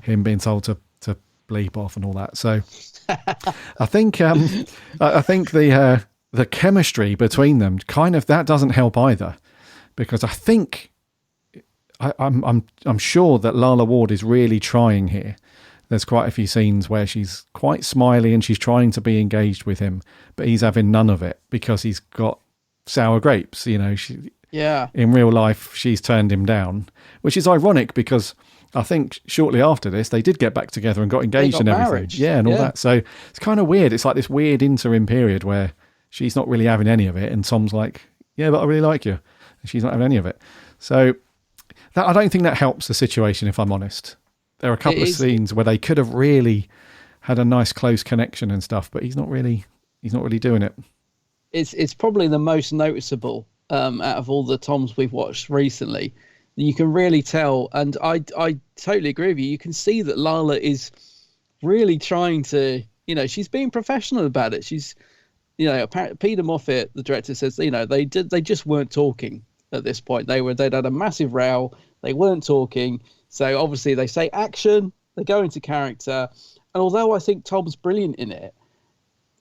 him being told to bleep off and all that. So I think the chemistry between them kind of that doesn't help either, because I think I'm sure that Lala Ward is really trying here there's quite a few scenes where she's quite smiley and she's trying to be engaged with him, but he's having none of it because he's got sour grapes. You know, in real life, she's turned him down, which is ironic because I think shortly after this, they did get back together and got engaged and everything. Marriage. Yeah, and all that. So it's kind of weird. It's like this weird interim period where she's not really having any of it, and Tom's like, yeah, but I really like you. And she's not having any of it. So I don't think that helps the situation, if I'm honest. There are a couple of scenes where they could have really had a nice close connection and stuff, but he's not really doing it. It's probably the most noticeable out of all the Toms we've watched recently. You can really tell, and I totally agree with you. You can see that Lala is really trying to, she's being professional about it. She's, Peter Moffat, the director, says, they just weren't talking at this point. They'd had a massive row. They weren't talking. So obviously they say action, they go into character. And although I think Tom's brilliant in it,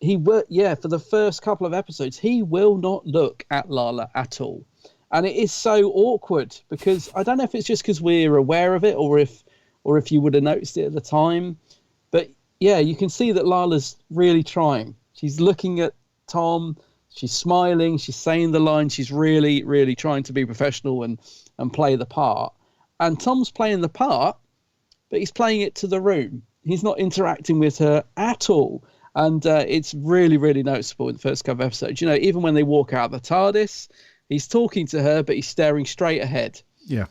for the first couple of episodes, he will not look at Lala at all. And it is so awkward because I don't know if it's just because we're aware of it or if you would have noticed it at the time. But yeah, you can see that Lala's really trying. She's looking at Tom, she's smiling, she's saying the line, she's really, really trying to be professional and play the part. And Tom's playing the part, but he's playing it to the room. He's not interacting with her at all. And it's really, really noticeable in the first couple of episodes. Even when they walk out of the TARDIS, he's talking to her, but he's staring straight ahead. Yeah.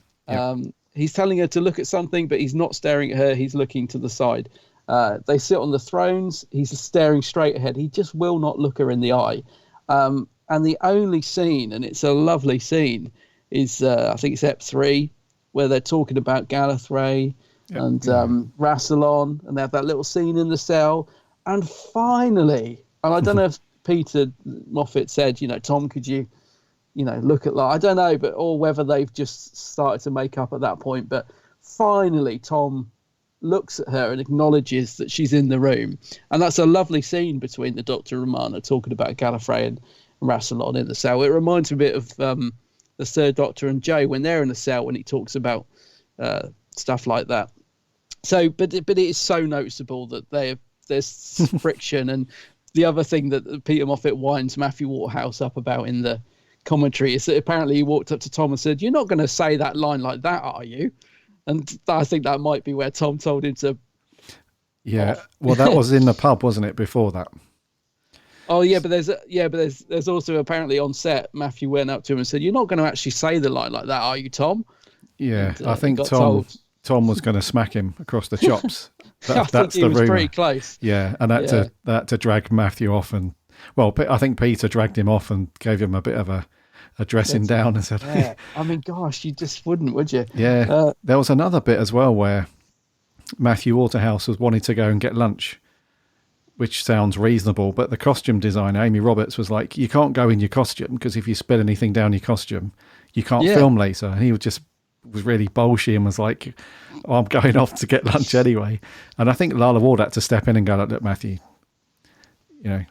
He's telling her to look at something, but he's not staring at her. He's looking to the side. They sit on the thrones. He's staring straight ahead. He just will not look her in the eye. And the only scene, and it's a lovely scene, is I think it's Ep 3, where they're talking about Gallifrey and Rassilon, and they have that little scene in the cell. And finally, and I don't know if Peter Moffat said, Tom, could you, look at I don't know, or whether they've just started to make up at that point. But finally, Tom looks at her and acknowledges that she's in the room. And that's a lovely scene between the Doctor and Romana talking about Gallifrey and Rassilon in the cell. It reminds me a bit of the Third Doctor and Joe when they're in the cell when he talks about stuff like that. So, but it is so noticeable that there's friction. And the other thing that Peter Moffat winds Matthew Waterhouse up about in the commentary is that apparently he walked up to Tom and said, "You're not going to say that line like that, are you?" And I think that might be where Tom told him to. Yeah, well, that was in the pub, wasn't it? Before that. Oh yeah, but there's also apparently on set Matthew went up to him and said, "You're not going to actually say the line like that, are you, Tom?" Yeah, and, I think Tom was going to smack him across the chops. That's the rumor. Pretty close. Yeah, and that to drag Matthew off, and I think Peter dragged him off and gave him a bit of a dressing down and said, yeah. I mean, gosh, you just wouldn't, would you? Yeah. There was another bit as well where Matthew Waterhouse was wanting to go and get lunch, which sounds reasonable, but the costume designer, Amy Roberts, was like, you can't go in your costume because if you spill anything down your costume, you can't film later. And he was really bolshy and was like, I'm going off to get lunch anyway. And I think Lala Ward had to step in and go, look, Matthew, I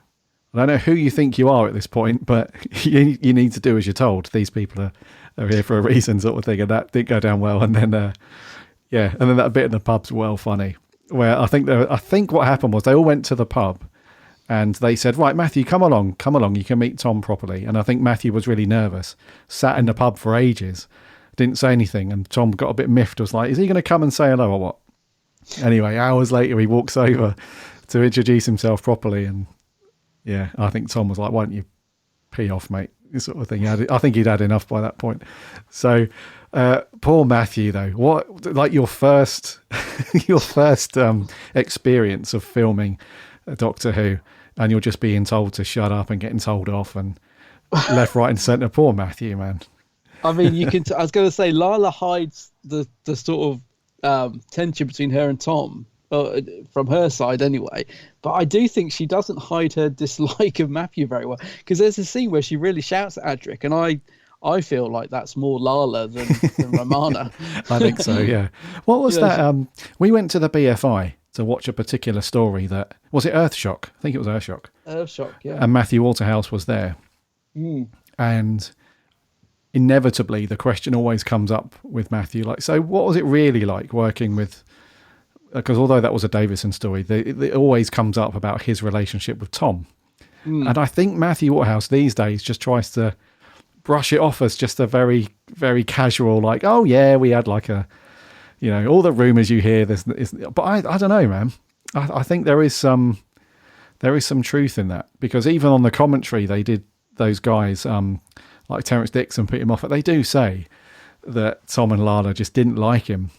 don't know who you think you are at this point, but you need to do as you're told. These people are here for a reason, sort of thing. And that didn't go down well. And then, and then that bit in the pub's well funny, where I think what happened was they all went to the pub and they said, right, Matthew, come along, you can meet Tom properly. And I think Matthew was really nervous, sat in the pub for ages, didn't say anything. And Tom got a bit miffed, was like, is he going to come and say hello or what? Anyway, hours later, he walks over to introduce himself properly. And yeah, I think Tom was like, why don't you pee off, mate? This sort of thing. I think he'd had enough by that point. So poor Matthew, though, what, like your first experience of filming Doctor Who, and you're just being told to shut up and getting told off and left, right and centre. Poor Matthew, man. I mean, you can. I was going to say, Lala hides the sort of tension between her and Tom from her side, anyway. But I do think she doesn't hide her dislike of Matthew very well, because there's a scene where she really shouts at Adric, and I feel like that's more Lala than Romana. I think so. Yeah. What was that? We went to the BFI to watch a particular story that was it Earthshock? I think it was Earthshock. Earthshock, yeah. And Matthew Waterhouse was there, and inevitably the question always comes up with Matthew, like, so what was it really like working with because although that was a Davison story, it always comes up about his relationship with Tom. And I think Matthew Waterhouse these days just tries to brush it off as just a very, very casual, like, oh yeah, we had like a, all the rumours you hear. But I don't know, man. I think there is some truth in that, because even on the commentary they did, those guys like Terrence Dicks and Peter Moffat, they do say that Tom and Lala just didn't like him.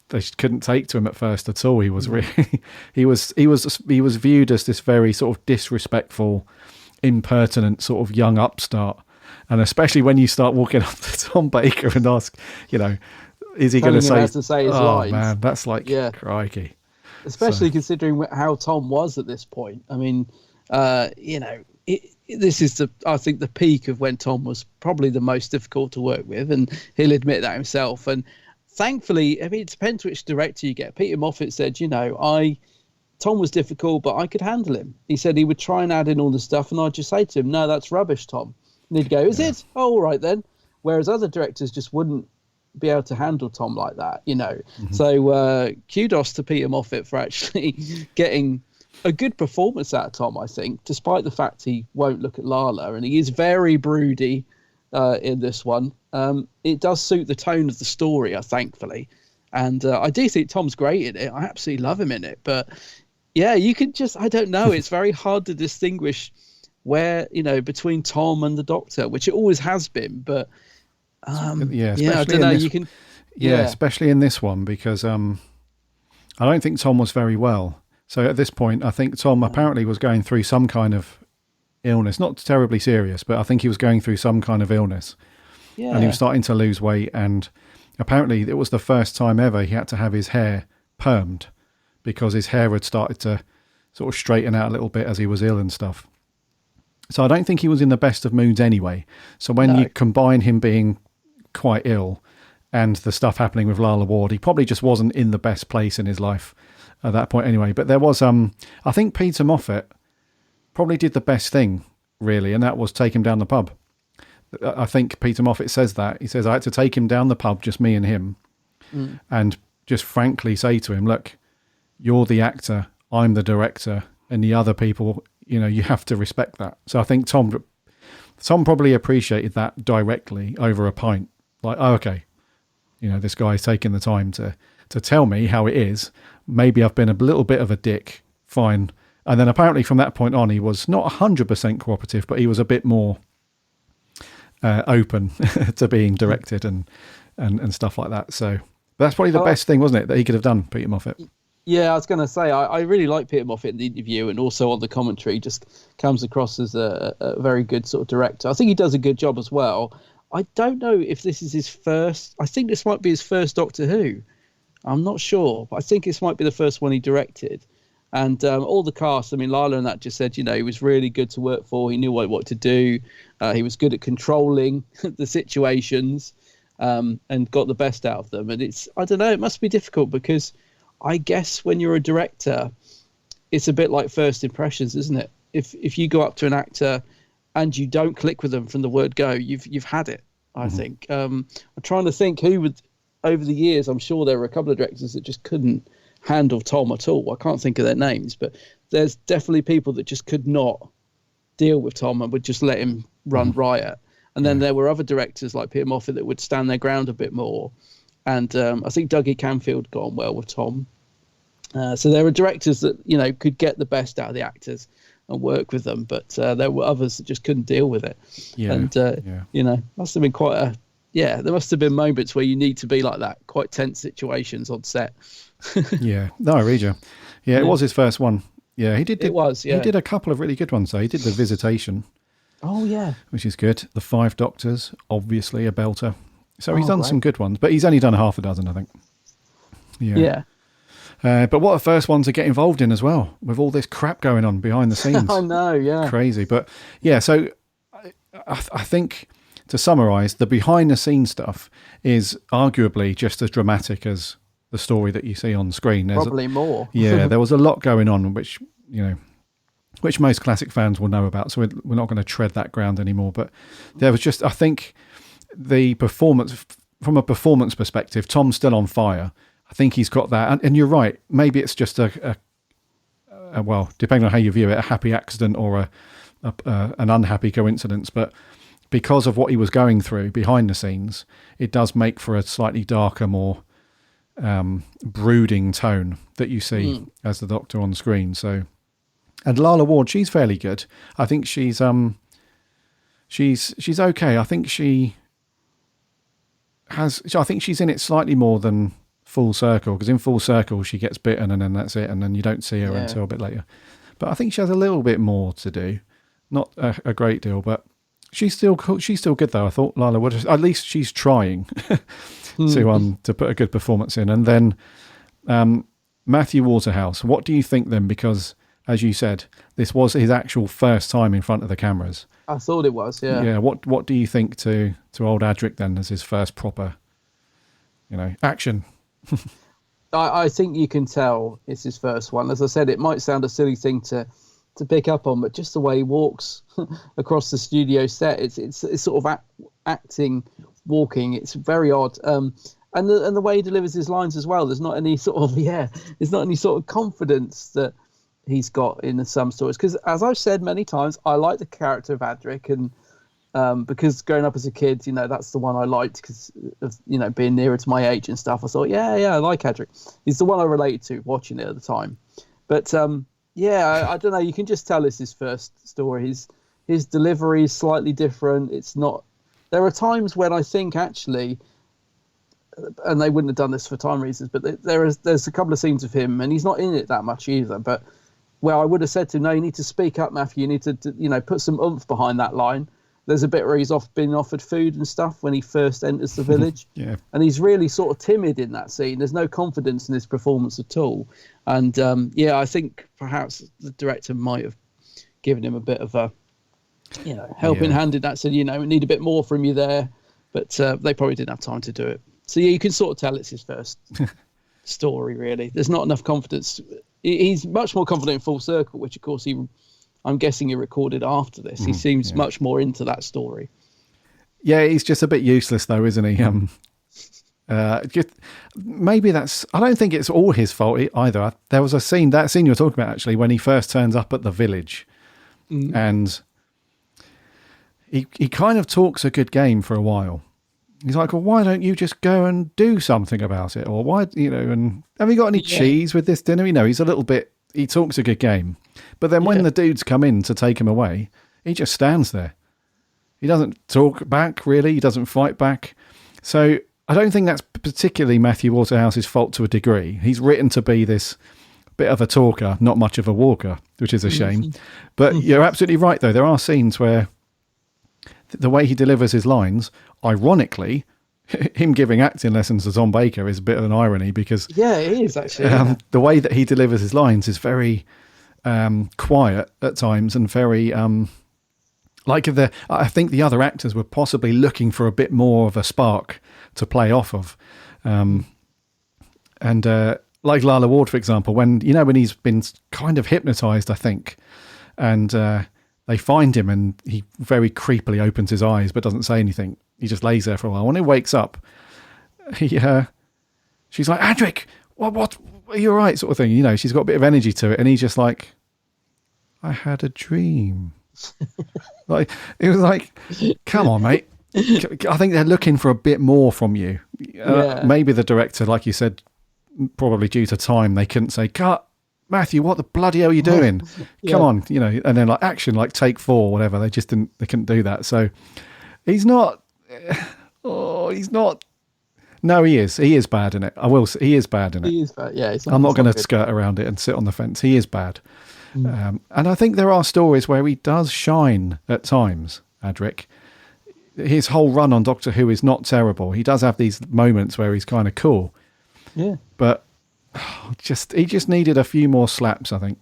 They couldn't take to him at first at all. He was really, he was viewed as this very sort of disrespectful, impertinent sort of young upstart. And especially when you start walking up to Tom Baker and ask, is he going to say his lines? Man, that's like, crikey. Especially considering how Tom was at this point. I mean, this is I think the peak of when Tom was probably the most difficult to work with, and he'll admit that himself. And thankfully, I mean, it depends which director you get. Peter Moffat said, Tom was difficult, but I could handle him. He said he would try and add in all the stuff, and I'd just say to him, no, that's rubbish, Tom. And he'd go, is it? Oh, all right then. Whereas other directors just wouldn't be able to handle Tom like that, So kudos to Peter Moffat for actually getting a good performance out of Tom, I think, despite the fact he won't look at Lala, and he is very broody in this one. It does suit the tone of the story, thankfully. And I do think Tom's great in it. I absolutely love him in it. But yeah, you can just, I don't know, it's very hard to distinguish where, between Tom and the Doctor, which it always has been. But I don't know, you can... Yeah, especially in this one, because I don't think Tom was very well. So at this point, I think Tom apparently was going through some kind of illness, not terribly serious, but I think he was going through some kind of illness. Yeah. And he was starting to lose weight, and apparently it was the first time ever he had to have his hair permed, because his hair had started to sort of straighten out a little bit as he was ill and stuff. So I don't think he was in the best of moods anyway. So when you combine him being quite ill and the stuff happening with Lala Ward, he probably just wasn't in the best place in his life at that point anyway. But there was, I think Peter Moffat probably did the best thing, really, and that was take him down the pub. I think Peter Moffat says that. He says, I had to take him down the pub, just me and him, and just frankly say to him, look, you're the actor, I'm the director, and the other people, you have to respect that. So I think Tom probably appreciated that directly over a pint. Like, oh, okay, this guy's taking the time to tell me how it is. Maybe I've been a little bit of a dick, fine. And then apparently from that point on, he was not 100% cooperative, but he was a bit more open to being directed and stuff like that. So that's probably the best thing, wasn't it, that he could have done, Peter Moffat? Yeah, I was going to say, I really like Peter Moffat in the interview, and also on the commentary, just comes across as a very good sort of director. I think he does a good job as well. I don't know if this is his first, I think this might be his first Doctor Who. I'm not sure, but I think this might be the first one he directed. And all the cast, I mean, Lala and that just said, he was really good to work for. He knew what to do. He was good at controlling the situations and got the best out of them. And I don't know, it must be difficult, because I guess when you're a director, it's a bit like first impressions, isn't it? If you go up to an actor and you don't click with them from the word go, you've had it, I think. I'm trying to think who would, over the years, I'm sure there were a couple of directors that just couldn't handle Tom at all. I can't think of their names, but there's definitely people that just could not deal with Tom and would just let him run riot. And then there were other directors like Peter Moffat that would stand their ground a bit more. And I think Dougie Camfield got on well with Tom. So there were directors that, could get the best out of the actors and work with them, but there were others that just couldn't deal with it. Yeah. And, must have been there must have been moments where you need to be like that, quite tense situations on set. Yeah. No, I read you. Yeah, it was his first one. Yeah, he did. It was, yeah. He did a couple of really good ones, though. He did The Visitation. Oh, yeah. Which is good. The Five Doctors, obviously a belter. So he's done some good ones, but he's only done half a dozen, I think. Yeah. But what a first one to get involved in as well, with all this crap going on behind the scenes. I know, yeah. Crazy. But yeah, so I think, to summarise, the behind-the-scenes stuff is arguably just as dramatic as the story that you see on screen. Probably more. Yeah, there was a lot going on, which most classic fans will know about, so we're not going to tread that ground anymore. But there was just, I think, the performance, from a performance perspective, Tom's still on fire. I think he's got that. And you're right. Maybe it's just a well, depending on how you view it, a happy accident or an unhappy coincidence. But because of what he was going through behind the scenes, it does make for a slightly darker, more brooding tone that you see as the Doctor on screen. So, and Lalla Ward, she's fairly good. I think she's okay. I think she's in it slightly more than Full Circle, because in Full Circle she gets bitten and then that's it, and then you don't see her until a bit later. But I think she has a little bit more to do, not a great deal, but she's still cool. She's still good though. I thought Lalla Wood, at least she's trying to put a good performance in. And then Matthew Waterhouse, what do you think then? Because as you said, this was his actual first time in front of the cameras. I thought it was, yeah. Yeah. What do you think to old Adric then as his first proper, action? I think you can tell it's his first one. As I said, it might sound a silly thing to pick up on, but just the way he walks across the studio set, it's sort of walking. It's very odd. And the way he delivers his lines as well. There's not any sort of confidence that he's got in some stories. Because as I've said many times, I like the character of Adric, and because growing up as a kid, that's the one I liked because of being nearer to my age and stuff. I thought, yeah, I like Adric. He's the one I related to watching it at the time. But I don't know. You can just tell it's his first story. His delivery is slightly different. It's not. There are times when I think actually, and they wouldn't have done this for time reasons, but there's a couple of scenes of him, and he's not in it that much either. But where I would have said to him, no, you need to speak up, Matthew. You need to put some oomph behind that line. There's a bit where he's being offered food and stuff when he first enters the village. Yeah. And he's really sort of timid in that scene. There's no confidence in his performance at all. And I think perhaps the director might have given him a bit of a helping hand in that. Said, we need a bit more from you there. But they probably didn't have time to do it. So you can sort of tell it's his first story, really. There's not enough confidence. He's much more confident in Full Circle, which of course I'm guessing he recorded after this. He seems much more into that story. Yeah, he's just a bit useless though, isn't he? Maybe that's. I don't think it's all his fault either. There was that scene you're talking about actually when he first turns up at the village, and he kind of talks a good game for a while. He's like, well, why don't you just go and do something about it? Or why, and have you got any cheese with this dinner? He's a little bit. He talks a good game. But then when the dudes come in to take him away, he just stands there. He doesn't talk back, really. He doesn't fight back. So I don't think that's particularly Matthew Waterhouse's fault to a degree. He's written to be this bit of a talker, not much of a walker, which is a shame. But you're absolutely right, though. There are scenes where the way he delivers his lines, ironically, him giving acting lessons to Tom Baker is a bit of an irony because... Yeah, it is, actually. The way that he delivers his lines is very... quiet at times and very I think the other actors were possibly looking for a bit more of a spark to play off of, like Lalla Ward, for example, when he's been kind of hypnotized, I think, and they find him and he very creepily opens his eyes but doesn't say anything. He just lays there for a while. When he wakes up, she's like, Adric, what? Are you all right? Sort of thing. She's got a bit of energy to it. And he's just like, I had a dream. It was like, come on, mate. I think they're looking for a bit more from you. Maybe the director, like you said, probably due to time, they couldn't say, cut, Matthew, what the bloody hell are you doing? Come on, and then like action, like take 4, whatever. They couldn't do that. So he's not, he's not. No, he is. He is bad in it. I will say he is bad in it. He is bad. Yeah, I'm not going to skirt around it and sit on the fence. He is bad. And I think there are stories where he does shine at times, Adric. His whole run on Doctor Who is not terrible. He does have these moments where he's kind of cool. Yeah. But he just needed a few more slaps, I think.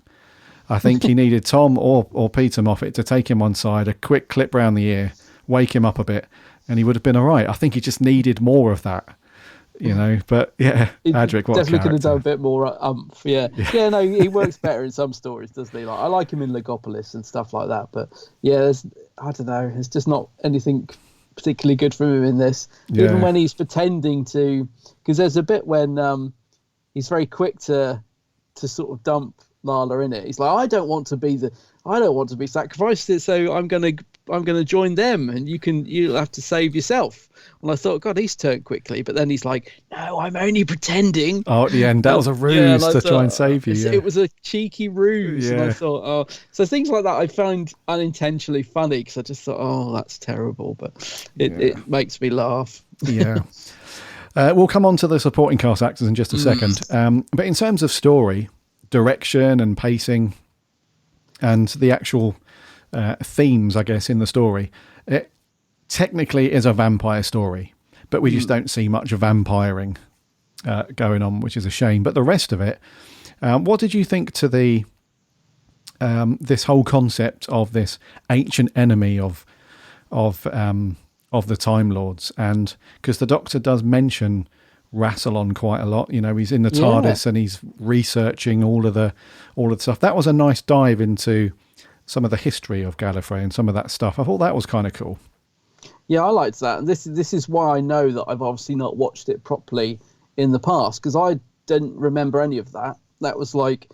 I think he needed Tom or Peter Moffat to take him on side, a quick clip round the ear, wake him up a bit, and he would have been all right. I think he just needed more of that. But Adric, what definitely could have done a character. bit more no, he works better in some stories, doesn't he? Like I like him in Legopolis and stuff like that, but I don't know, it's just not anything particularly good from him in this. Even when he's pretending to, because there's a bit when he's very quick to sort of dump Lala in it. He's like, I don't want to be sacrificed, so I'm gonna join them, and you'll have to save yourself. And I thought, God, he's turned quickly, but then he's like, no, I'm only pretending. Oh, at the end, that was a ruse to try and save you. Yeah. It was a cheeky ruse, Yeah. and I thought, oh, so things like that I found unintentionally funny because I just thought, oh, that's terrible, but it makes me laugh. Yeah. We'll come on to the supporting cast actors in just a second. But in terms of story, direction and pacing and the actual themes, I guess, in the story, it technically is a vampire story, but we just don't see much vampiring going on, which is a shame. But the rest of it, what did you think to the this whole concept of this ancient enemy of the Time Lords? And because the Doctor does mention Rassilon quite a lot, he's in the TARDIS and he's researching all of the stuff. That was a nice dive into some of the history of Gallifrey and some of that stuff. I thought that was kind of cool. Yeah, I liked that. And this is why I know that I've obviously not watched it properly in the past, because I didn't remember any of that. It was like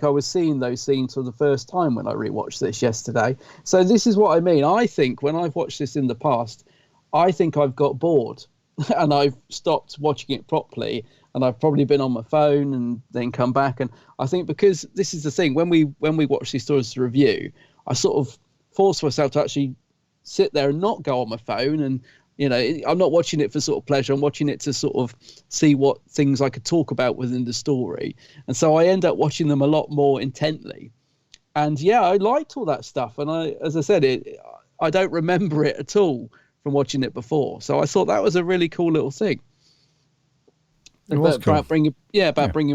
I was seeing those scenes for the first time when I rewatched this yesterday. So this is what I mean. I think when I've watched this in the past, I think I've got bored and I've stopped watching it properly, and I've probably been on my phone and then come back. And I think because this is the thing, when we watch these stories to review, I sort of force myself to actually sit there and not go on my phone. And, I'm not watching it for sort of pleasure. I'm watching it to sort of see what things I could talk about within the story. And so I end up watching them a lot more intently. And yeah, I liked all that stuff. And as I said, I don't remember it at all from watching it before. So I thought that was a really cool little thing. It was cool. About bringing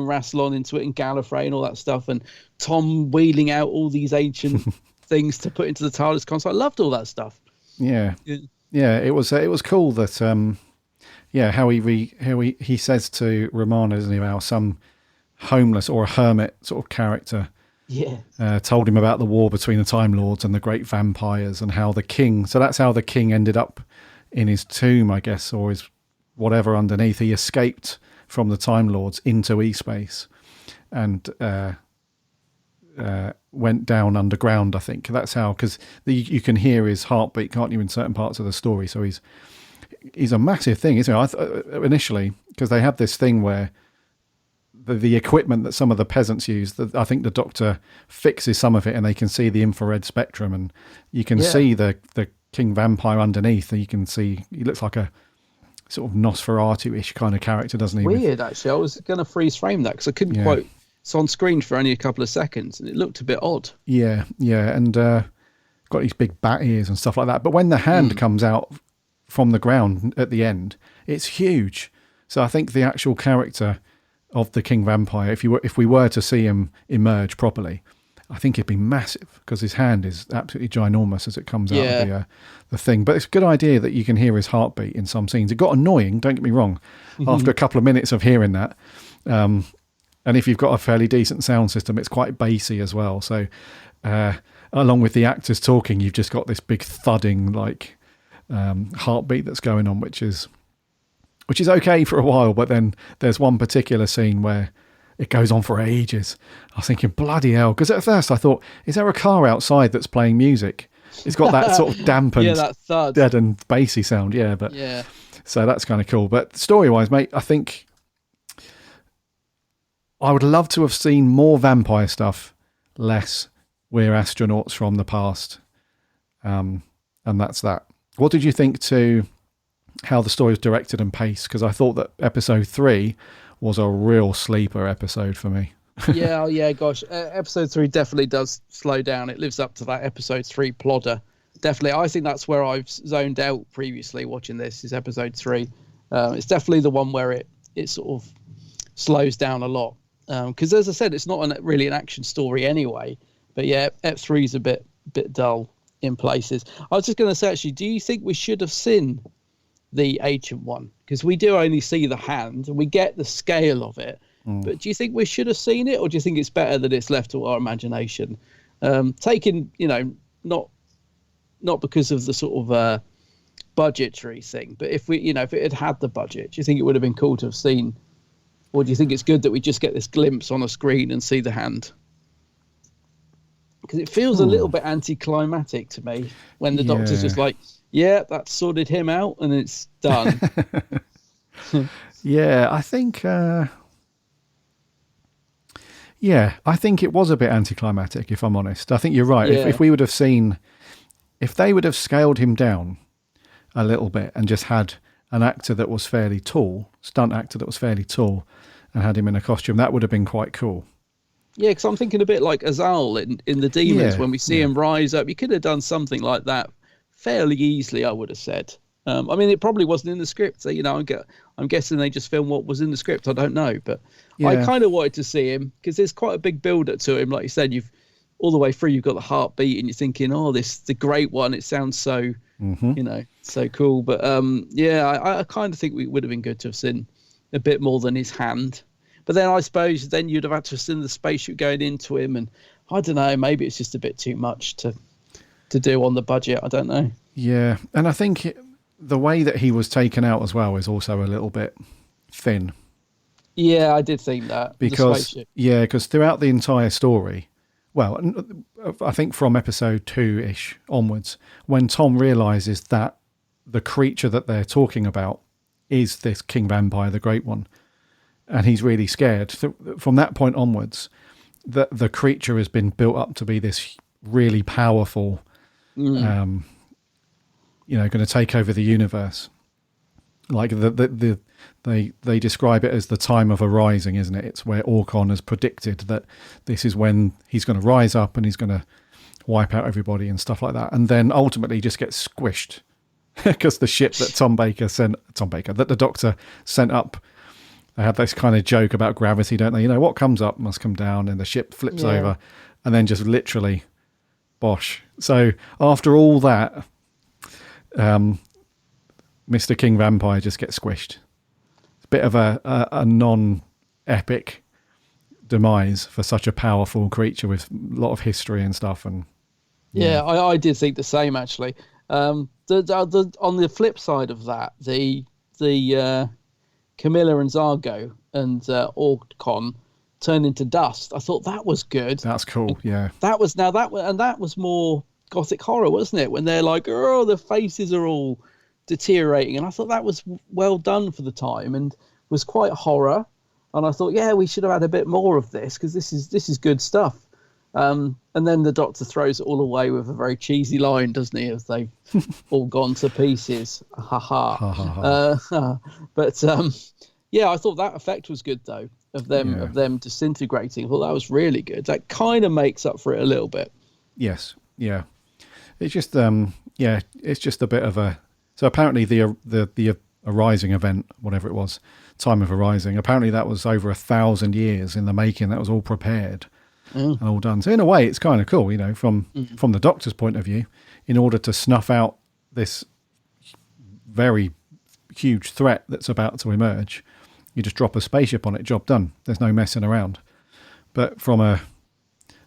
Rassilon into it and Gallifrey and all that stuff, and Tom wheeling out all these ancient things to put into the TARDIS console. I loved all that stuff. Yeah. It was cool that how he says to Romana, isn't he, about some homeless or a hermit sort of character. Yeah. Told him about the war between the Time Lords and the great vampires, and how the king. So that's how the king ended up in his tomb, I guess, or his whatever underneath. He escaped from the Time Lords into E-Space and went down underground, I think. That's how, because you can hear his heartbeat, can't you, in certain parts of the story. So he's a massive thing, isn't he? Initially, because they have this thing where the equipment that some of the peasants use, I think the Doctor fixes some of it and they can see the infrared spectrum, and you can see the King Vampire underneath, and you can see he looks like a sort of Nosferatu-ish kind of character, doesn't he? Weird, actually. I was going to freeze frame that because I couldn't quite. It's on screen for only a couple of seconds, and it looked a bit odd. Yeah, and got these big bat ears and stuff like that. But when the hand comes out from the ground at the end, it's huge. So I think the actual character of the King Vampire, if we were to see him emerge properly, I think it'd be massive, because his hand is absolutely ginormous as it comes out of the thing. But it's a good idea that you can hear his heartbeat in some scenes. It got annoying, don't get me wrong, after a couple of minutes of hearing that. And if you've got a fairly decent sound system, it's quite bassy as well. So along with the actors talking, you've just got this big thudding heartbeat that's going on, which is okay for a while. But then there's one particular scene where it goes on for ages. I was thinking, bloody hell, because at first I thought, is there a car outside that's playing music? It's got that sort of dampened, that thud, dead and bassy sound. So that's kind of cool. But story-wise, mate, I think I would love to have seen more vampire stuff, less we're astronauts from the past. And that's that. What did you think to how the story was directed and paced? Because I thought that episode 3 was a real sleeper episode for me. Gosh. Episode 3 definitely does slow down. It lives up to that episode 3 plodder. Definitely. I think that's where I've zoned out previously watching this, is episode 3. It's definitely the one where it sort of slows down a lot. Because as I said, it's not really an action story anyway. But yeah, Ep 3 is a bit dull in places. I was just going to say, actually, do you think we should have seen the ancient one? Because we do only see the hand and we get the scale of it. But do you think we should have seen it, or do you think it's better that it's left to our imagination? Taking, not because of the sort of budgetary thing, but if it had the budget, do you think it would have been cool to have seen Or do you think it's good that we just get this glimpse on a screen and see the hand? Because it feels a little bit anticlimactic to me when the Doctor's just like, yeah, that sorted him out and it's done. Yeah, I think... I think it was a bit anticlimactic, if I'm honest. I think you're right. Yeah. If we would have seen... If they would have scaled him down a little bit and just had an actor that was fairly tall, stunt actor that was fairly tall, and had him in a costume, that would have been quite cool. Yeah, because I'm thinking a bit like Azal in The Demons, when we see him rise up. You could have done something like that fairly easily, I would have said. I mean, it probably wasn't in the script. So, I'm guessing they just filmed what was in the script. I don't know. But I kind of wanted to see him because there's quite a big build-up to him. Like you said, all the way through, you've got the heartbeat and you're thinking, oh, the great one. It sounds so, so cool. But I kind of think we would have been good to have seen a bit more than his hand. But then I suppose then you'd have had to have seen the spaceship going into him. And I don't know, maybe it's just a bit too much to do on the budget. I don't know. Yeah. And I think the way that he was taken out as well is also a little bit thin. Yeah, I did think that. Because throughout the entire story, well, I think from episode 2-ish onwards, when Tom realises that the creature that they're talking about is this King Vampire, the Great One, and he's really scared. From that point onwards, the creature has been built up to be this really powerful, going to take over the universe. Like they describe it as the time of a rising, isn't it? It's where Orkon has predicted that this is when he's going to rise up and he's going to wipe out everybody and stuff like that. And then ultimately just gets squished because the ship that that the Doctor sent up, they had this kind of joke about gravity, don't they? What comes up must come down, and the ship flips over and then just literally bosh. So after all that, Mr. King Vampire just gets squished. It's a bit of a non-epic demise for such a powerful creature with a lot of history and stuff. And I did think the same, actually. On the flip side of that, the Camilla and Zargo and Orkon turn into dust. I thought that was good. That's cool. Yeah, that was more gothic horror, wasn't it? When they're like, oh, the faces are all deteriorating, and I thought that was well done for the time and was quite horror. And I thought, we should have had a bit more of this because this is good stuff. And then the Doctor throws it all away with a very cheesy line, doesn't he? As they've all gone to pieces. Ha ha. But I thought that effect was good though of them disintegrating. I thought that was really good. That kind of makes up for it a little bit. Yes. Yeah. It's just it's just a bit of a. So apparently the Arising event, whatever it was, time of Arising, apparently that was over 1,000 years in the making. That was all prepared and all done. So in a way, it's kind of cool, from the Doctor's point of view, in order to snuff out this very huge threat that's about to emerge. You just drop a spaceship on it, job done. There's no messing around. But from I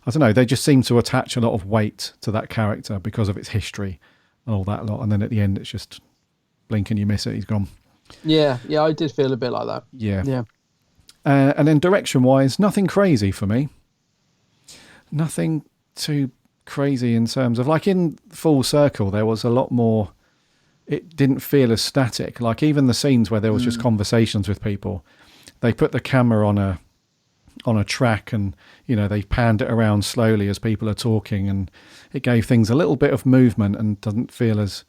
don't know, they just seem to attach a lot of weight to that character because of its history and all that lot. And then at the end, it's just blink and you miss it. He's gone. Yeah, I did feel a bit like that. Yeah. And then direction-wise, nothing crazy for me. Nothing too crazy in terms of, like in Full Circle, there was a lot more. It didn't feel as static. Like even the scenes where there was just conversations with people, they put the camera on a track and they panned it around slowly as people are talking, and it gave things a little bit of movement and doesn't feel as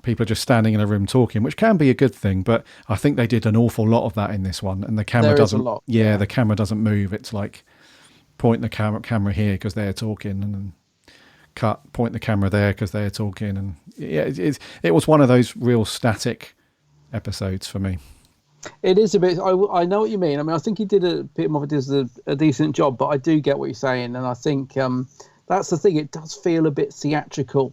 people are just standing in a room talking, which can be a good thing, but I think they did an awful lot of that in this one, and the camera doesn't the camera doesn't move. It's like point the camera here because they're talking, and then cut, point the camera there because they're talking, and it was one of those real static episodes for me. It is a bit. I know what you mean. I mean, I think he did a decent job, but I do get what you're saying, and I think that's the thing. It does feel a bit theatrical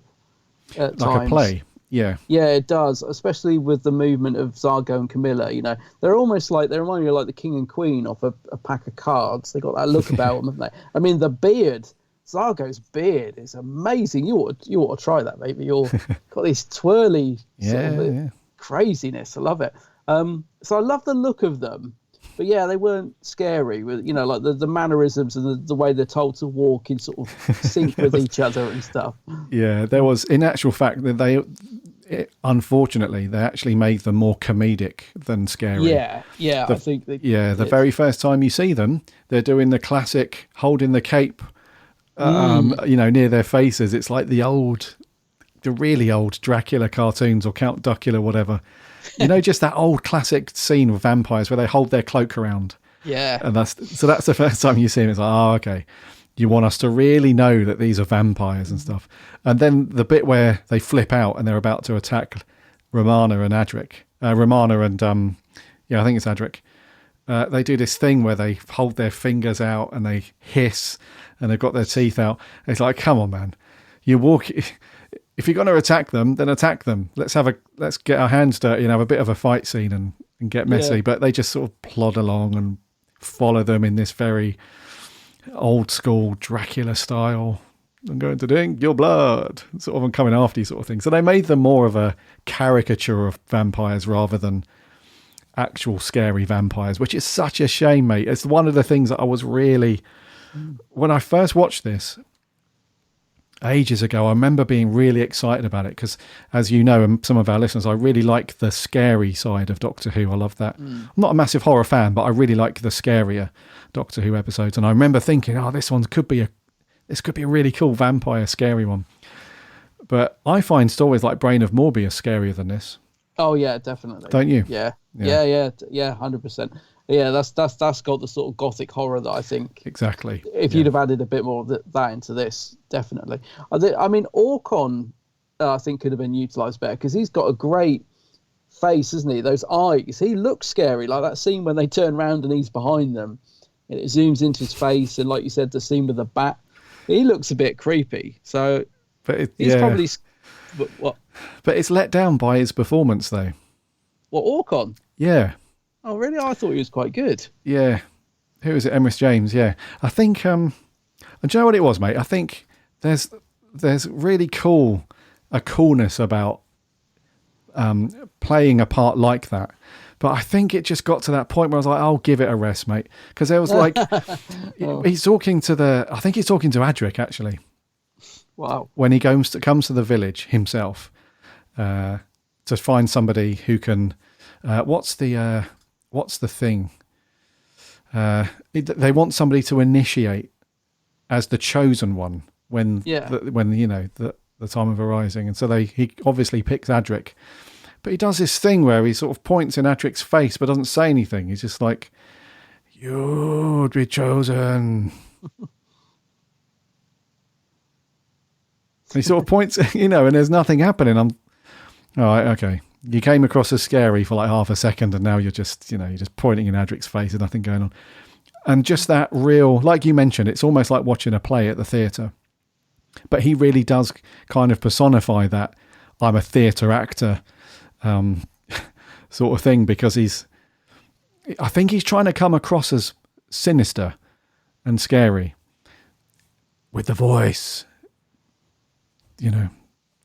at times. Like a play. Yeah, it does, especially with the movement of Zargo and Camilla. They're almost like, they remind you of like the King and Queen off a pack of cards. They got that look about them, haven't they? I mean, the beard, Zargo's beard is amazing. You ought to try that, maybe. You've got this twirly sort of craziness. I love it. So I love the look of them, But yeah, they weren't scary. With like the mannerisms and the way they're told to walk in sort of sync with each other and stuff. Yeah, there was, in actual fact, that unfortunately, they actually made them more comedic than scary. Yeah, I think. The very first time you see them, they're doing the classic holding the cape, near their faces. It's like the really old Dracula cartoons or Count Duckula, whatever. Just that old classic scene with vampires where they hold their cloak around. Yeah. And that's the first time you see them. It's like, oh, okay. You want us to really know that these are vampires and stuff. And then the bit where they flip out and they're about to attack Romana and Adric. I think it's Adric. They do this thing where they hold their fingers out and they hiss and they've got their teeth out. It's like, come on, man. If you're going to attack them, then attack them. Let's get our hands dirty and have a bit of a fight scene and get messy. Yeah. But they just sort of plod along and follow them in this very old school Dracula style. I'm going to drink your blood, sort of, and coming after you sort of thing. So they made them more of a caricature of vampires rather than actual scary vampires, which is such a shame, mate. It's one of the things that I was really, when I first watched this ages ago, I remember being really excited about it because, as you know, and some of our listeners, I really like the scary side of Doctor Who. I love that. I'm not a massive horror fan, but I really like the scarier Doctor Who episodes. And I remember thinking, this one could be a really cool vampire scary one. But I find stories like Brain of Morbius scarier than this. Oh yeah, definitely. Don't you? Yeah, 100%. Yeah, that's got the sort of gothic horror that I think. Exactly. If you'd have added a bit more of that into this, definitely. I mean, Orcon, I think, could have been utilised better because he's got a great face, isn't he? Those eyes. He looks scary. Like that scene when they turn around and he's behind them, and it zooms into his face, and like you said, the scene with the bat. He looks a bit creepy. So he's probably what? But it's let down by his performance, though. What, Orcon? Yeah. Oh, really? I thought he was quite good. Yeah. Who was it? Emrys James, yeah. I think, and do you know what it was, mate? I think there's really a coolness about playing a part like that. But I think it just got to that point where I was like, I'll give it a rest, mate. Because there was like, he's talking to Adric, actually. Wow. When he comes to the village himself to find somebody who can, what's the thing? They want somebody to initiate as the chosen one when the time of arising, and so he obviously picks Adric, but he does this thing where he sort of points in Adric's face but doesn't say anything. He's just like, "You'd be chosen." He sort of points, and there's nothing happening. I'm all right, okay. You came across as scary for like half a second, and now you're just pointing in Adric's face and nothing going on. And just that real, like you mentioned, it's almost like watching a play at the theatre. But he really does kind of personify that I'm a theatre actor sort of thing, because I think he's trying to come across as sinister and scary with the voice, the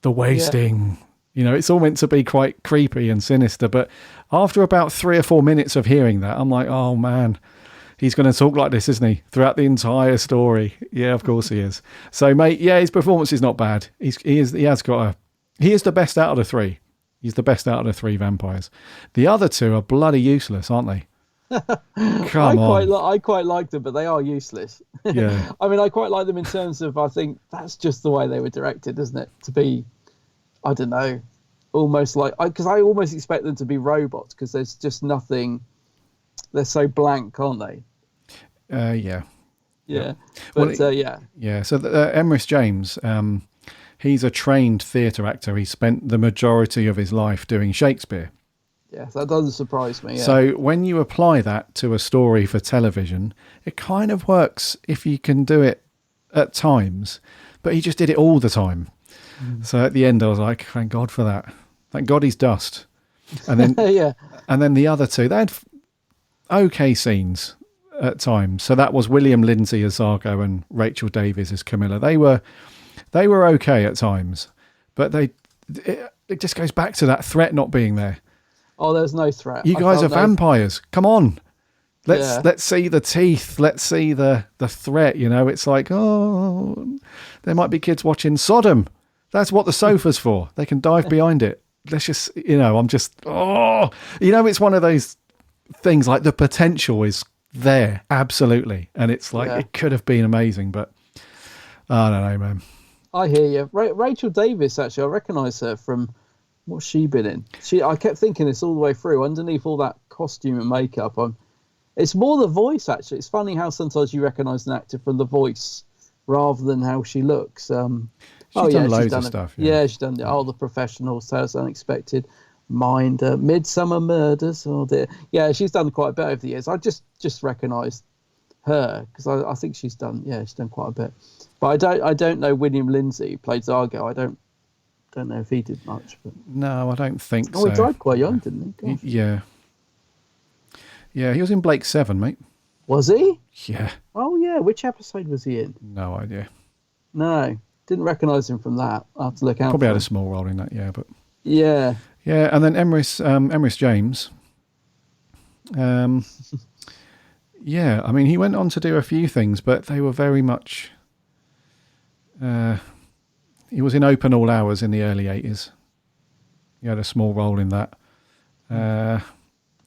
wasting. Yeah. It's all meant to be quite creepy and sinister, but after about 3 or 4 minutes of hearing that, I'm like, oh man, he's going to talk like this, isn't he? Throughout the entire story. Yeah, of course he is. So, mate, yeah, his performance is not bad. He is the best out of the three. He's the best out of the 3 vampires. The other 2 are bloody useless, aren't they? Come on. I quite like them, but they are useless. Yeah. I mean, I quite like them in terms of, I think that's just the way they were directed, isn't it? To be, I don't know, almost like, because I almost expect them to be robots, because there's just nothing, they're so blank, aren't they? Yeah. Yeah. But, yeah. Yeah, so Emrys James, he's a trained theatre actor. He spent the majority of his life doing Shakespeare. Yeah, that doesn't surprise me. Yeah. So when you apply that to a story for television, it kind of works if you can do it at times, but he just did it all the time. So at the end, I was like, thank God for that. Thank God he's dust. And then, yeah. And then the other 2, they had okay scenes at times. So that was William Lindsay as Zargo and Rachel Davies as Camilla. They were okay at times, but it just goes back to that threat not being there. Oh, there's no threat. You guys are vampires. Come on. Let's see the teeth. Let's see the threat. It's like, oh, there might be kids watching Sodom. That's what the sofa's for. They can dive behind it. Let's just, I'm just, it's one of those things, like the potential is there, absolutely. And it's like, it could have been amazing, but I don't know, man. I hear you. Rachel Davis, actually, I recognise her from, what's she been in? I kept thinking this all the way through, underneath all that costume and makeup. It's more the voice, actually. It's funny how sometimes you recognise an actor from the voice rather than how she looks. She's done loads of stuff. Yeah, she's done The Professional, Sales Unexpected, Mind, Midsummer Murders. Oh dear. Yeah, she's done quite a bit over the years. I just recognised her because I think she's done quite a bit. But I don't know William Lindsay, who played Zargo. I don't know if he did much. But... No, I don't think so. Oh, he died quite young, didn't he? Yeah. Yeah, he was in Blake 7, mate. Was he? Yeah. Oh, yeah. Which episode was he in? No idea. No. Didn't recognise him from that. I'll have to look out. Probably had a small role in that, yeah. But yeah. Yeah, and then Emrys James. Yeah, I mean, he went on to do a few things, but they were very much... he was in Open All Hours in the early 80s. He had a small role in that.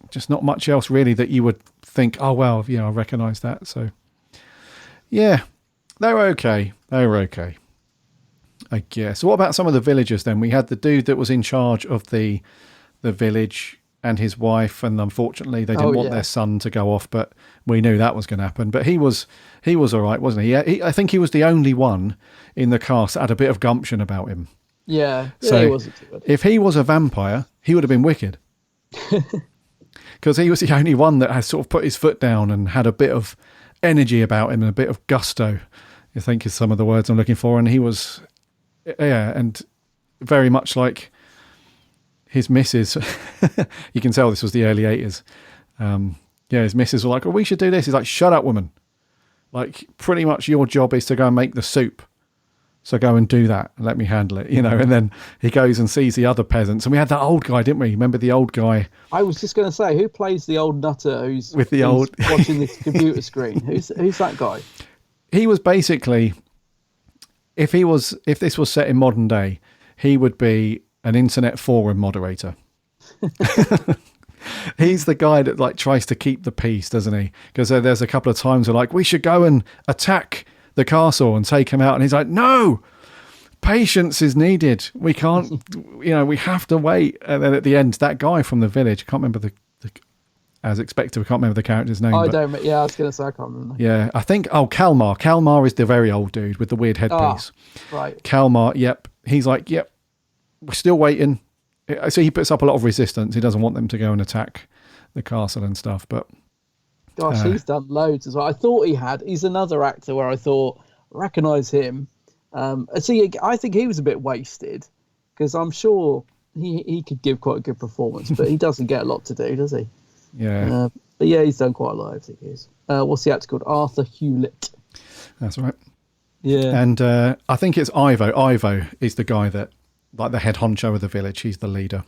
Just not much else really that you would think, oh, well, I recognise that. So, yeah, they were okay. I guess. So what about some of the villagers then? We had the dude that was in charge of the village and his wife, and unfortunately they didn't want their son to go off, but we knew that was going to happen. But he was all right, wasn't he? I think he was the only one in the cast that had a bit of gumption about him. Yeah. So he wasn't too bad. If he was a vampire, he would have been wicked. Because he was the only one that had sort of put his foot down and had a bit of energy about him and a bit of gusto, I think is some of the words I'm looking for. And he was, and very much like his missus. You can tell this was the early 80s. His missus were like, oh, we should do this. He's like, shut up, woman. Like, pretty much your job is to go and make the soup. So go and do that and let me handle it, And then he goes and sees the other peasants. And we had that old guy, didn't we? Remember the old guy? I was just going to say, who plays the old nutter who's watching the computer screen? Who's that guy? He was basically, if this was set in modern day, he would be an internet forum moderator. He's the guy that like tries to keep the peace, doesn't he? Because there's a couple of times where like, we should go and attack the castle and take him out, and he's like, no, patience is needed, we can't we have to wait. And then at the end, that guy from the village, I can't remember the as expected, I can't remember the character's name. I was going to say I can't remember. Yeah, I think Kalmar is the very old dude with the weird headpiece. Right. Kalmar, yep, he's like, yep, we're still waiting. So he puts up a lot of resistance. He doesn't want them to go and attack the castle and stuff, but gosh, he's done loads as well. I thought he's another actor where I thought, recognise him. I think he was a bit wasted because I'm sure he could give quite a good performance, but he doesn't get a lot to do, does he? Yeah. But yeah, he's done quite a lot, I think he is. What's the actor called? Arthur Hewlett. That's right. Yeah. And I think it's Ivo. Ivo is the guy that, like the head honcho of the village. He's the leader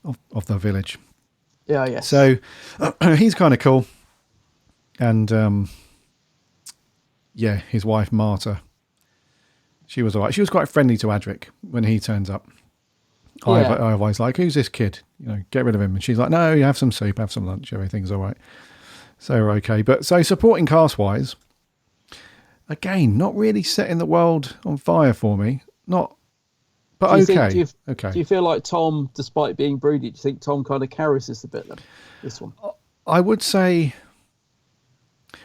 of the village. Yeah, yes. So he's kind of cool. And his wife Marta, she was all right. She was quite friendly to Adric when he turns up. Yeah. Ivo's like, who's this kid? Get rid of him. And she's like, no, you have some soup, have some lunch, everything's all right. So we're okay. But so supporting cast wise, again, not really setting the world on fire for me. Not, but okay. Do you feel like Tom, despite being broody, do you think Tom kind of carries this a bit then? This one, I would say,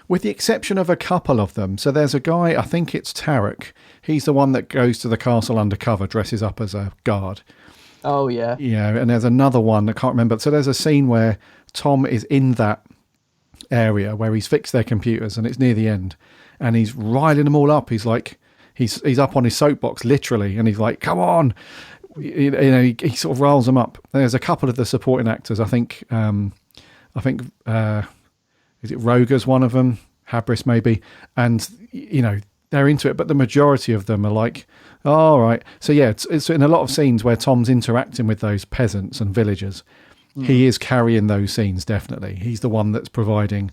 with the exception of a couple of them. So there's a guy, I think it's Tarek. He's the one that goes to the castle undercover, dresses up as a guard. Oh, yeah. Yeah, and there's another one, I can't remember. So there's a scene where Tom is in that area where he's fixed their computers and it's near the end. And he's riling them all up. He's like, he's up on his soapbox, literally. And he's like, come on. He sort of riles them up. There's a couple of the supporting actors. I think is it Roger's one of them? Habris maybe. And, they're into it. But the majority of them are like, oh, all right. So, yeah, it's in a lot of scenes where Tom's interacting with those peasants and villagers. he is carrying those scenes, definitely. He's the one that's providing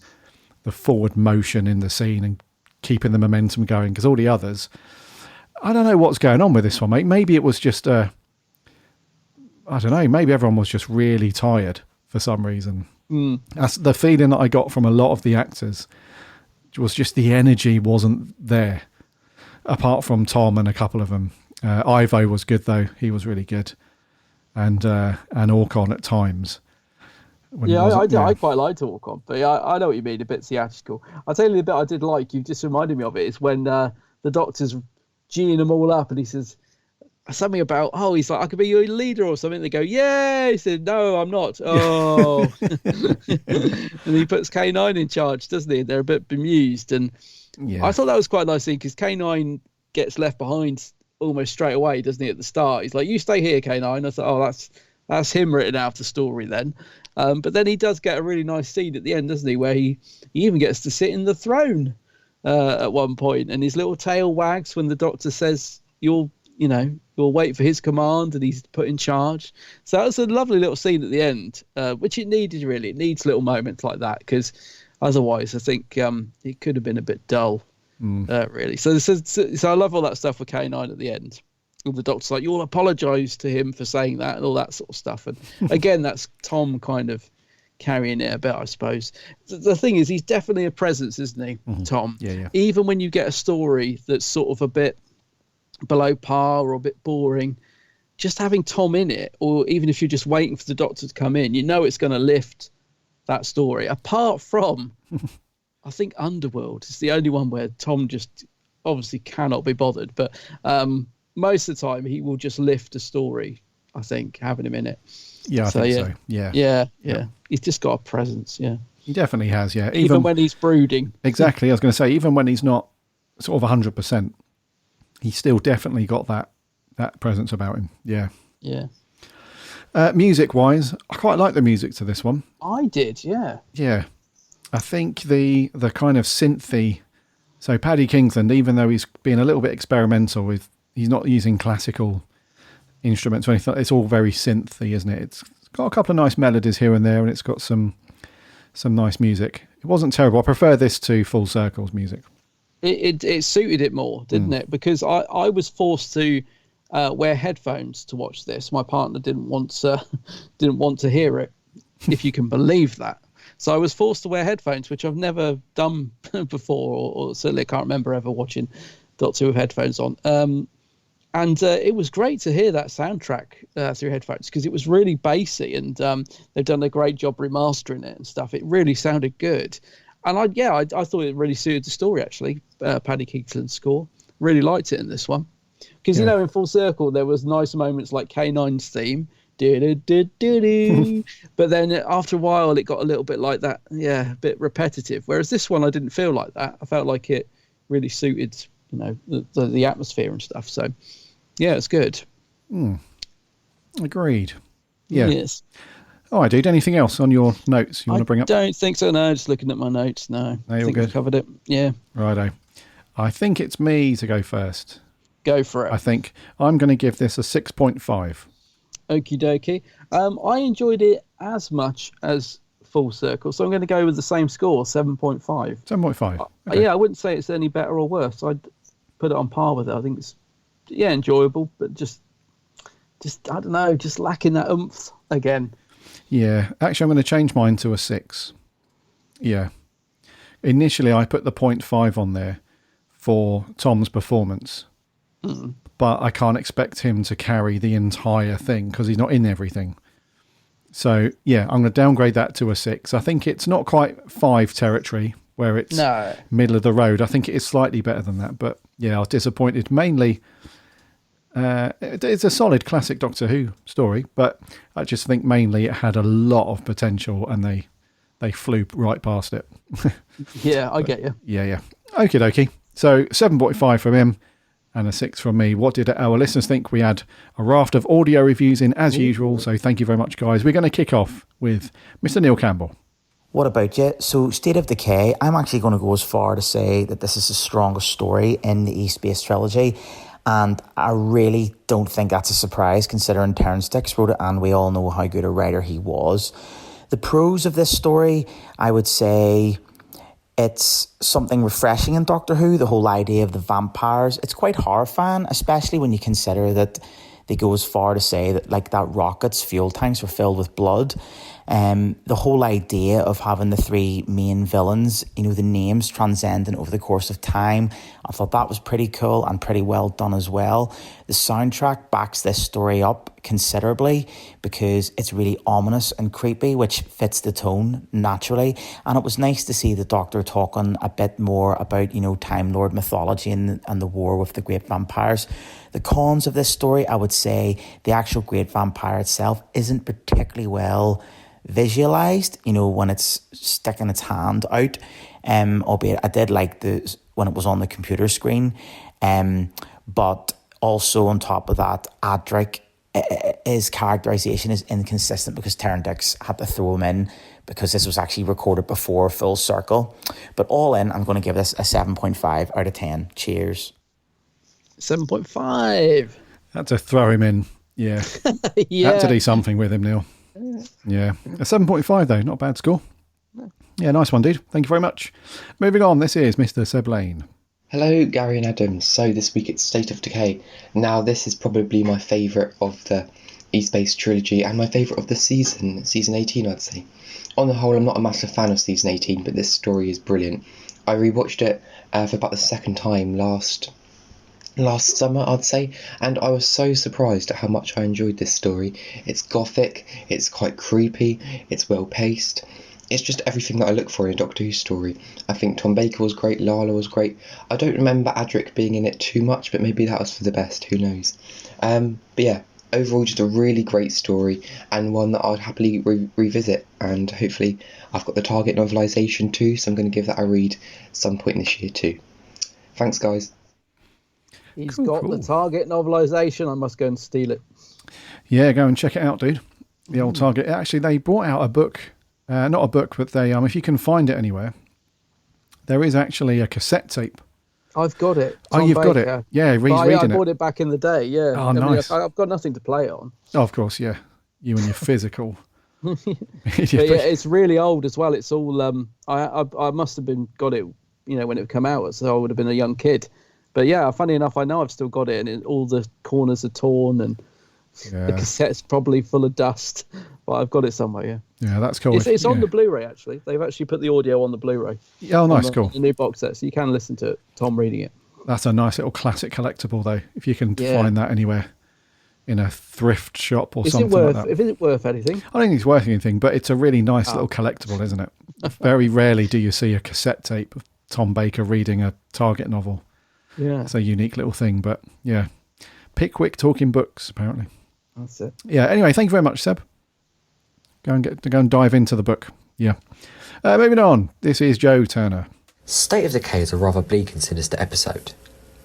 the forward motion in the scene and keeping the momentum going, because all the others, I don't know what's going on with this one, mate. Maybe it was just, I don't know, maybe everyone was just really tired for some reason. That's the feeling that I got from a lot of the actors, was just the energy wasn't there, apart from Tom and a couple of them. Ivo was good, though. He was really good. And Orcon at times. I quite liked Orcon, but I know what you mean, a bit theatrical. I'll tell you the bit I did like, you just reminded me of it, is when the Doctor's geeing them all up and he says something about, he's like, I could be your leader or something. They go, yeah. He said, no, I'm not. Oh. And he puts K9 in charge, doesn't he? They're a bit bemused. And I thought that was quite a nice thing, because K9 gets left behind almost straight away, doesn't he, at the start? He's like, you stay here, K9. I thought, that's him written out the story then. But then he does get a really nice scene at the end, doesn't he, where he even gets to sit in the throne at one point, and his little tail wags when the Doctor says, you'll wait for his command, and he's put in charge. So that was a lovely little scene at the end, which it needed, really. It needs little moments like that, because otherwise I think it could have been a bit dull, really. So I love all that stuff with K9 at the end. The Doctor's like, you'll apologise to him for saying that, and all that sort of stuff. And again, that's Tom kind of carrying it a bit, I suppose. The thing is, he's definitely a presence, isn't he, Tom? Yeah. Even when you get a story that's sort of a bit below par or a bit boring, just having Tom in it, or even if you're just waiting for the Doctor to come in, it's going to lift that story. Apart from, I think Underworld is the only one where Tom just obviously cannot be bothered, but most of the time he will just lift a story, I think, having him in it. Yeah, I think so. Yeah. He's just got a presence, He definitely has, yeah. Even when he's brooding. Exactly, I was going to say, even when he's not sort of 100%, he's still definitely got that presence about him, yeah. Music-wise, I quite like the music to this one. I did, yeah. Yeah. I think the kind of synthy, so Paddy Kingsland, even though he's being a little bit experimental with, he's not using classical instruments or anything, it's all very synthy, isn't it? It's got a couple of nice melodies here and there, and it's got some nice music. It wasn't terrible. I prefer this to Full Circle's music. It suited it more, didn't it? Because I was forced to wear headphones to watch this. My partner didn't want to hear it, if you can believe that. So I was forced to wear headphones, which I've never done before, or certainly I can't remember ever watching Doctor Who with headphones on. And it was great to hear that soundtrack through headphones, because it was really bassy, and they've done a great job remastering it and stuff. It really sounded good. And I thought it really suited the story, actually, Paddy Kingsland's score. Really liked it in this one. Because, in Full Circle, there was nice moments like K9's theme, but then after a while, it got a little bit like that, a bit repetitive. Whereas this one, I didn't feel like that. I felt like it really suited, the atmosphere and stuff. So, it's good. Agreed. Yeah. Yes. All right, dude. Anything else on your notes you want to bring up? I don't think so. No, just looking at my notes. No, no, I think good. I covered it. Yeah. Righto. I think it's me to go first. Go for it. I think I'm going to give this a 6.5. Okie dokie. I enjoyed it as much as Full Circle, so I'm going to go with the same score, 7.5. 7.5. Okay. Yeah, I wouldn't say it's any better or worse. I'd put it on par with it. I think it's enjoyable, but just I don't know, just lacking that oomph again. Yeah, actually, I'm going to change mine to a 6. Yeah. Initially, I put the 0.5 on there for Tom's performance, but I can't expect him to carry the entire thing because he's not in everything. So, I'm going to downgrade that to a 6. I think it's not quite 5 territory where it's middle of the road. I think it is slightly better than that, but I was disappointed. Mainly, it's a solid classic Doctor Who story, but I just think mainly it had a lot of potential and they flew right past it. I get you. Yeah. Okie dokie. So 7.5 from him and a 6 from me. What did our listeners think? We had a raft of audio reviews in as usual, so thank you very much, guys. We're going to kick off with Mr. Neil Campbell. What about you? So, State of Decay, I'm actually going to go as far to say that this is the strongest story in the E-Space Trilogy. And I really don't think that's a surprise considering Turnstix wrote it and we all know how good a writer he was. The pros of this story, I would say it's something refreshing in Doctor Who, the whole idea of the vampires. It's quite horrifying, especially when you consider that they go as far to say that like that rocket's fuel tanks were filled with blood. The whole idea of having the three main villains, you know, the names transcending over the course of time, I thought that was pretty cool and pretty well done as well. The soundtrack backs this story up considerably because it's really ominous and creepy, which fits the tone naturally. And it was nice to see the Doctor talking a bit more about, you know, Time Lord mythology and the war with the great vampires. The cons of this story, I would say the actual great vampire itself isn't particularly well visualized, you know, when it's sticking its hand out, albeit I did like when it was on the computer screen, but also on top of that, Adric, his characterization is inconsistent because Turnstix had to throw him in because this was actually recorded before Full Circle. But all in, I'm going to give this a 7.5 out of 10. Cheers. 7.5. Had to throw him in. Yeah. Yeah. Had to do something with him, Neil. Yeah. A 7.5 though, not a bad score. Yeah, nice one, dude. Thank you very much. Moving on, this is Mr. Seb Lane. Hello, Gary and Adam. So this week it's State of Decay. Now this is probably my favourite of the E-Space Trilogy and my favourite of the season 18 I'd say. On the whole, I'm not a massive fan of season 18, but this story is brilliant. I rewatched it for about the second time last summer, I'd say, and I was so surprised at how much I enjoyed this story. It's gothic, it's quite creepy, it's well paced. It's just everything that I look for in a Doctor Who story. I think Tom Baker was great, Lala was great. I don't remember Adric being in it too much, but maybe that was for the best, who knows. But yeah, overall just a really great story and one that I'd happily revisit, and hopefully I've got the Target novelisation too, so I'm going to give that a read at some point this year too. Thanks guys. He's got the Target novelisation. I must go and steal it. Yeah, go and check it out, dude. The old Target. Actually, they brought out a book. Not a book, but they if you can find it anywhere, there is actually a cassette tape. I've got it. Tom you've Baker. Got it? Yeah, Reed's reading it. I bought it back in the day, yeah. Oh, nice. I've got nothing to play it on. Oh, of course, yeah. You and your physical. But yeah, it's really old as well. It's all, I must have got it, you know, when it came out, so I would have been a young kid. But yeah, funny enough, I know I've still got it, and all the corners are torn, and the cassette's probably full of dust. But I've got it somewhere. Yeah. Yeah, that's cool. It's on the Blu-ray actually. They've actually put the audio on the Blu-ray. Oh, nice, cool. The new box set, so you can listen to it, Tom reading it. That's a nice little classic collectible, though. If you can find that anywhere in a thrift shop or something like that. Is it worth anything? I don't think it's worth anything, but it's a really nice little collectible, isn't it? Very rarely do you see a cassette tape of Tom Baker reading a Target novel. Yeah. It's a unique little thing, but yeah. Pickwick talking books, apparently. That's it. Yeah, anyway, thank you very much, Seb. Go and dive into the book. Yeah. Moving on, this is Joe Turner. State of Decay is a rather bleak and sinister episode.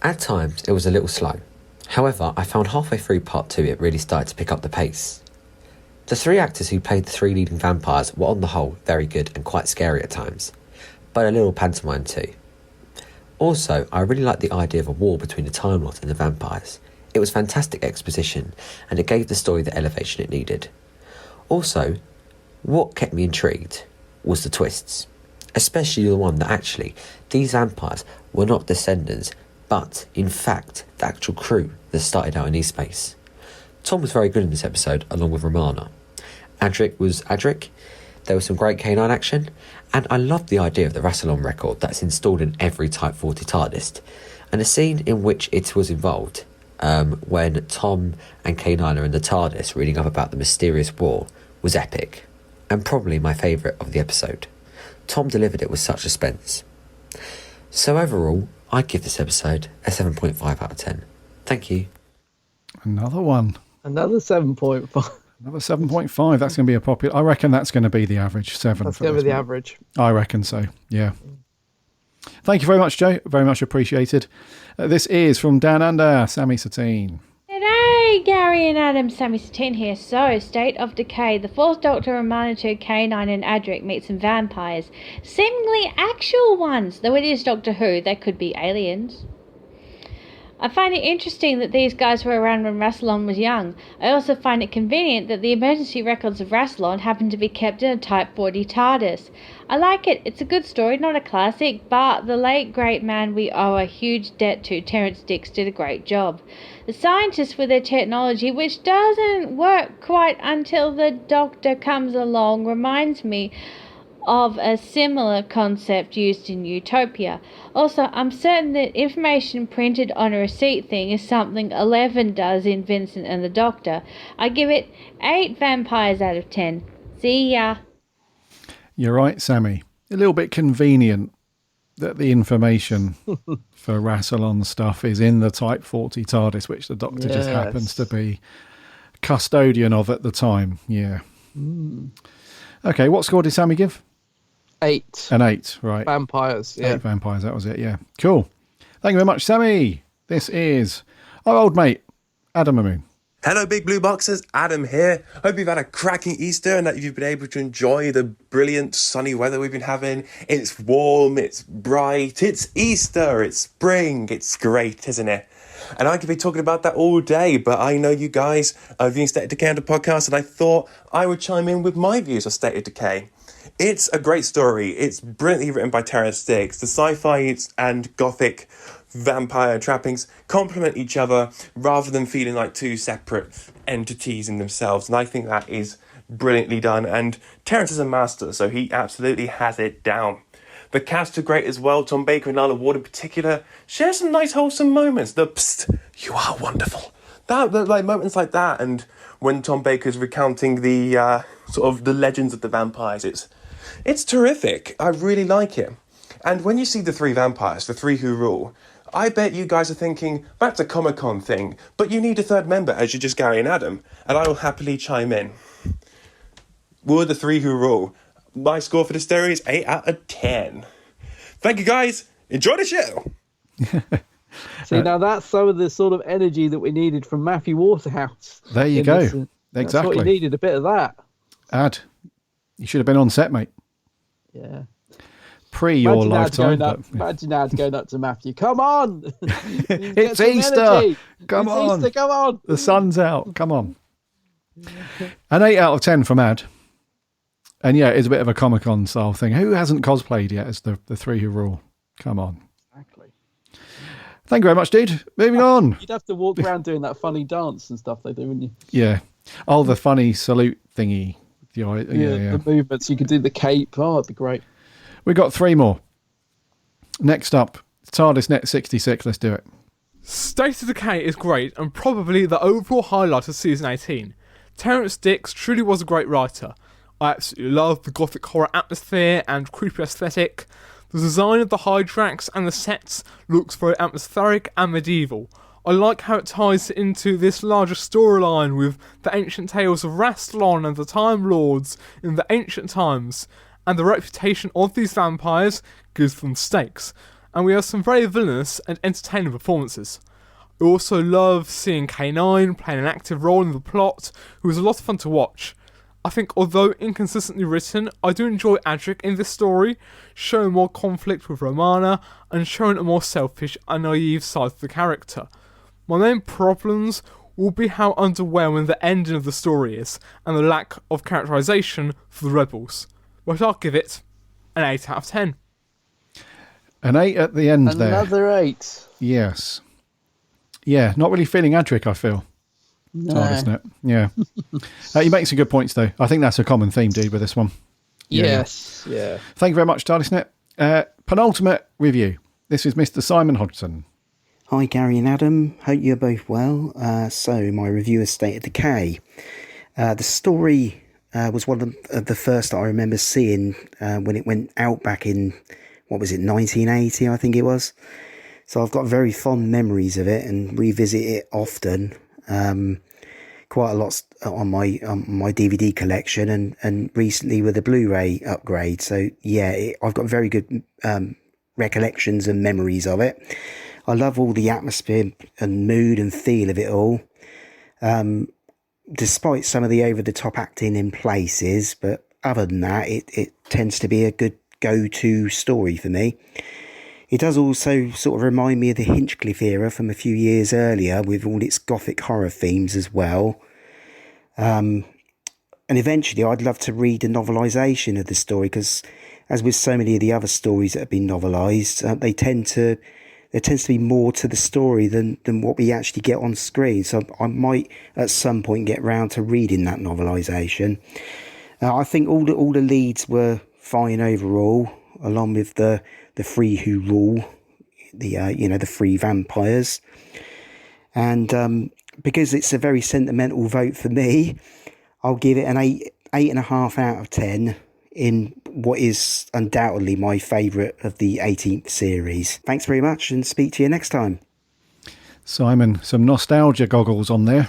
At times, it was a little slow. However, I found halfway through part 2 it really started to pick up the pace. The three actors who played the three leading vampires were on the whole very good and quite scary at times, but a little pantomime too. Also, I really liked the idea of a war between the Time Lord and the vampires. It was fantastic exposition, and it gave the story the elevation it needed. Also, what kept me intrigued was the twists, especially the one that actually these vampires were not descendants, but in fact the actual crew that started out in E-Space. Tom was very good in this episode, along with Romana. Adric was Adric. There was some great canine action, and I loved the idea of the Rassilon record that's installed in every Type 40 TARDIS, and a scene in which it was involved when Tom and K9 are in the TARDIS reading up about the mysterious war was epic, and probably my favourite of the episode. Tom delivered it with such suspense. So overall, I'd give this episode a 7.5 out of 10. Thank you. Another one. Another 7.5. Another 7.5. That's going to be a popular. I reckon that's going to be the average 7. That's going to be the average. I reckon so. Yeah. Thank you very much, Joe. Very much appreciated. This is from Down Under, Sammy Satine. G'day, Gary and Adam. Sammy Satine here. So, State of Decay. The Fourth Doctor, Romana II, K9 and Adric meet some vampires. Seemingly actual ones. Though it is Doctor Who, they could be aliens. I find it interesting that these guys were around when Rassilon was young. I also find it convenient that the emergency records of Rassilon happen to be kept in a Type 40 TARDIS. I like it. It's a good story, not a classic, but the late great man we owe a huge debt to, Terrence Dicks, did a great job. The scientists with their technology, which doesn't work quite until the Doctor comes along, reminds me of a similar concept used in Utopia. Also, I'm certain that information printed on a receipt thing is something 11 does in Vincent and the Doctor. I give it 8 vampires out of 10. See ya. You're right, Sammy. A little bit convenient that the information for Rassilon stuff is in the Type 40 TARDIS, which the Doctor just happens to be custodian of at the time. Yeah. Okay, what score did Sammy give? 8. An 8, right. Vampires, yeah. 8 vampires, that was it, yeah. Cool. Thank you very much, Sammy. This is our old mate, Adam Amoon. Hello, Big Blue Boxers. Adam here. Hope you've had a cracking Easter and that you've been able to enjoy the brilliant sunny weather we've been having. It's warm, it's bright, it's Easter, it's spring. It's great, isn't it? And I could be talking about that all day, but I know you guys are viewing State of Decay on the podcast, and I thought I would chime in with my views of State of Decay. It's a great story. It's brilliantly written by Terrence Dicks. The sci-fi and gothic vampire trappings complement each other rather than feeling like two separate entities in themselves. And I think that is brilliantly done. And Terrence is a master, so he absolutely has it down. The cast are great as well. Tom Baker and Lila Ward in particular share some nice wholesome moments. The psst, you are wonderful. Like moments like that, and when Tom Baker's recounting the sort of the legends of the vampires, it's terrific. I really like it. And when you see the 3 vampires, the 3 who rule, I bet you guys are thinking, that's a Comic-Con thing, but you need a third member, as you're just Gary and Adam, and I will happily chime in. We're the 3 who rule. My score for the story is 8 out of 10. Thank you, guys. Enjoy the show. See, now that's some of the sort of energy that we needed from Matthew Waterhouse. There you go. Exactly. That's what we needed, a bit of that. You should have been on set, mate. Yeah. Your lifetime. Imagine Ad going up to Matthew. Come on! It's Easter! Come on! Easter, come on! The sun's out. Come on. An 8 out of 10 from Ad. And yeah, it's a bit of a Comic-Con style thing. Who hasn't cosplayed yet as the 3 who rule? Come on. Exactly. Thank you very much, dude. Moving on. You'd have to walk around doing that funny dance and stuff they do, wouldn't you? Yeah. Oh, the funny salute thingy. Yeah. The movements. You could do the cape. Oh, it'd be great. We've got 3 more. Next up, TARDIS Net 66. Let's do it. State of Decay is great and probably the overall highlight of Season 18. Terrence Dicks truly was a great writer. I absolutely love the gothic horror atmosphere and creepy aesthetic. The design of the Hydrax and the sets looks very atmospheric and medieval. I like how it ties into this larger storyline with the ancient tales of Rassilon and the Time Lords in the ancient times, and the reputation of these vampires gives them stakes, and we have some very villainous and entertaining performances. I also love seeing K9 playing an active role in the plot, who is a lot of fun to watch. I think although inconsistently written, I do enjoy Adric in this story, showing more conflict with Romana and showing a more selfish and naive side of the character. My main problems will be how underwhelming the ending of the story is and the lack of characterisation for the rebels. But I'll give it an 8 out of 10. An 8 at the end there. Another 8. Yes. Yeah, not really feeling Adric, I feel. No. It's hard, isn't it? Yeah. You make some good points, though. I think that's a common theme, dude, with this one. Yes. Yeah. Thank you very much, TARDISnet. Penultimate review. This is Mr. Simon Hodgson. Hi, Gary and Adam. Hope you're both well. So, my review is State of Decay. The story was one of the first that I remember seeing when it went out back in, 1980, I think it was. So I've got very fond memories of it and revisit it often. Quite a lot on my DVD collection and recently with a Blu-ray upgrade. So yeah, I've got very good recollections and memories of it. I love all the atmosphere and mood and feel of it all. Despite some of the over-the-top acting in places, but other than that, it tends to be a good go-to story for me. It does also sort of remind me of the Hinchcliffe era from a few years earlier, with all its gothic horror themes as well. And eventually I'd love to read a novelisation of the story, because as with so many of the other stories that have been novelised, there tends to be more to the story than what we actually get on screen. So I might at some point get round to reading that novelisation. I think all the leads were fine overall, along with the three who rule, the three vampires. And because it's a very sentimental vote for me, I'll give it an 8.5 out of 10 in what is undoubtedly my favourite of the 18th series. Thanks very much, and speak to you next time. Simon, some nostalgia goggles on there.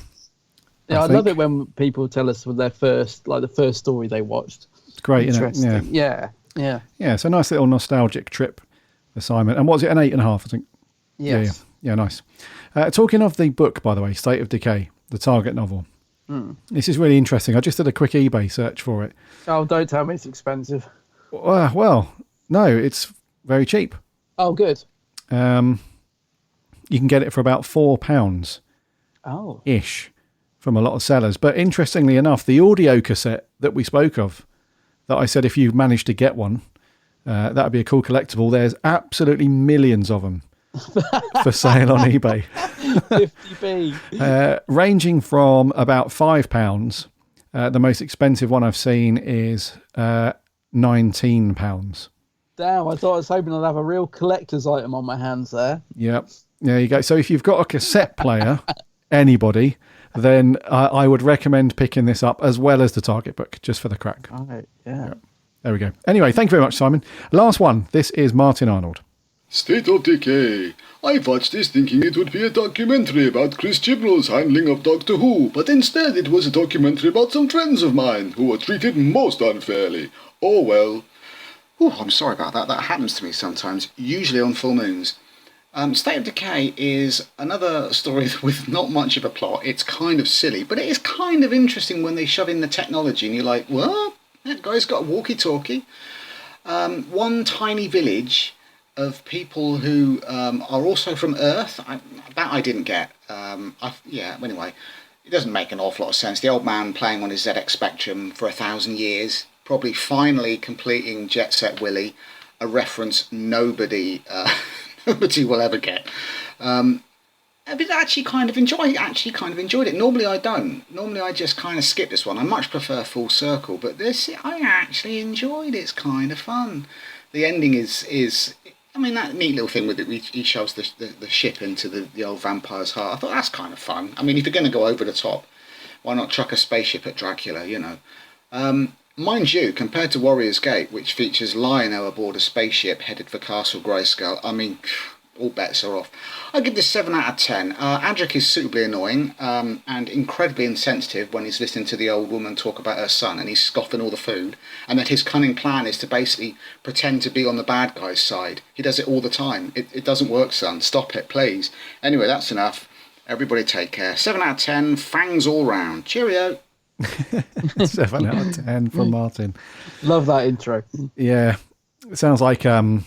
Yeah, I love it when people tell us the first story they watched. It's great, isn't it? Yeah. Yeah. It's a nice little nostalgic trip for Simon. And what was it, an 8.5, I think? Yes. Yeah, nice. Talking of the book, by the way, State of Decay, the Target novel. This is really interesting. I just did a quick eBay search for it. Oh, don't tell me it's expensive. Well, no, it's very cheap. Oh, good. You can get it for about £4 ish from a lot of sellers. But interestingly enough, the audio cassette that we spoke of, that I said if you managed to get one, that would be a cool collectible. There's absolutely millions of them for sale on eBay. 50p. Ranging from about £5. The most expensive one I've seen is £19. Damn, I thought I was hoping I'd have a real collector's item on my hands there. Yep. There you go. So if you've got a cassette player, anybody, then I would recommend picking this up as well as the Target book, just for the crack. Right, yeah. Yep. There we go. Anyway, thank you very much, Simon. Last one. This is Martin Arnold. State of Decay. I watched this thinking it would be a documentary about Chris Chibnall's handling of Doctor Who, but instead it was a documentary about some friends of mine who were treated most unfairly. Oh well. Oh, I'm sorry about that. That happens to me sometimes, usually on full moons. State of Decay is another story with not much of a plot. It's kind of silly, but it is kind of interesting when they shove in the technology and you're like, what? That guy's got a walkie-talkie. One tiny village of people who are also from Earth. That I didn't get. Anyway, it doesn't make an awful lot of sense. The old man playing on his ZX Spectrum for 1,000 years, probably finally completing Jet Set Willy, a reference nobody will ever get. But I actually kind of enjoyed it. Normally I don't. Normally I just kind of skip this one. I much prefer Full Circle, but this I actually enjoyed. It's kind of fun. The ending is that neat little thing with it. He shoves the ship into the old vampire's heart. I thought that's kind of fun. I mean, if you're going to go over the top, why not chuck a spaceship at Dracula, you know? Mind you, compared to Warrior's Gate, which features Lionel aboard a spaceship headed for Castle Grayskull, I mean, all bets are off. I give this 7 out of 10. Adric is suitably annoying and incredibly insensitive when he's listening to the old woman talk about her son and he's scoffing all the food, and that his cunning plan is to basically pretend to be on the bad guy's side. He does it all the time. It doesn't work, son. Stop it, please. Anyway, that's enough. Everybody take care. 7 out of 10, fangs all round. Cheerio. 7 out of 10 from Martin. Love that intro. Yeah. It sounds like the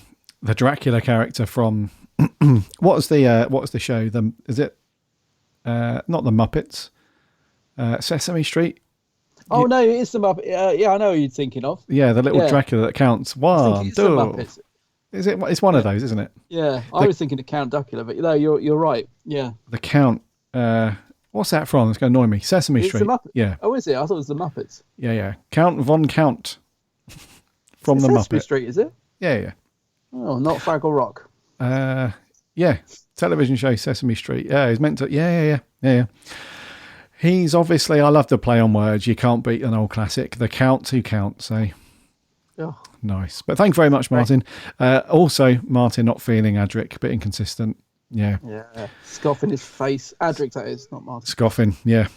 Dracula character from what was the show? Is it not the Muppets? Sesame Street? Oh no, it's the Muppet. Yeah, I know who you're thinking of. Yeah, the little Dracula that counts 1, 2. Is it? It's one of those, isn't it? Yeah, I was thinking of Count Dracula, but no, you're right. Yeah. The Count. What's that from? It's going to annoy me. Sesame Street. Yeah. Oh, is it? I thought it was the Muppets. Yeah. Count Von Count from the Muppet. Sesame Street, is it? Yeah. Oh, not Fraggle Rock. Yeah. Television show Sesame Street. Yeah, he's meant to. Yeah. He's obviously. I love to play on words. You can't beat an old classic. The Count who counts. Oh. Nice. But thank you very much, Martin. Also, Martin not feeling Adric, a bit inconsistent. Yeah. Scoffing his face. Adric, that is, not Martin. Scoffing, yeah.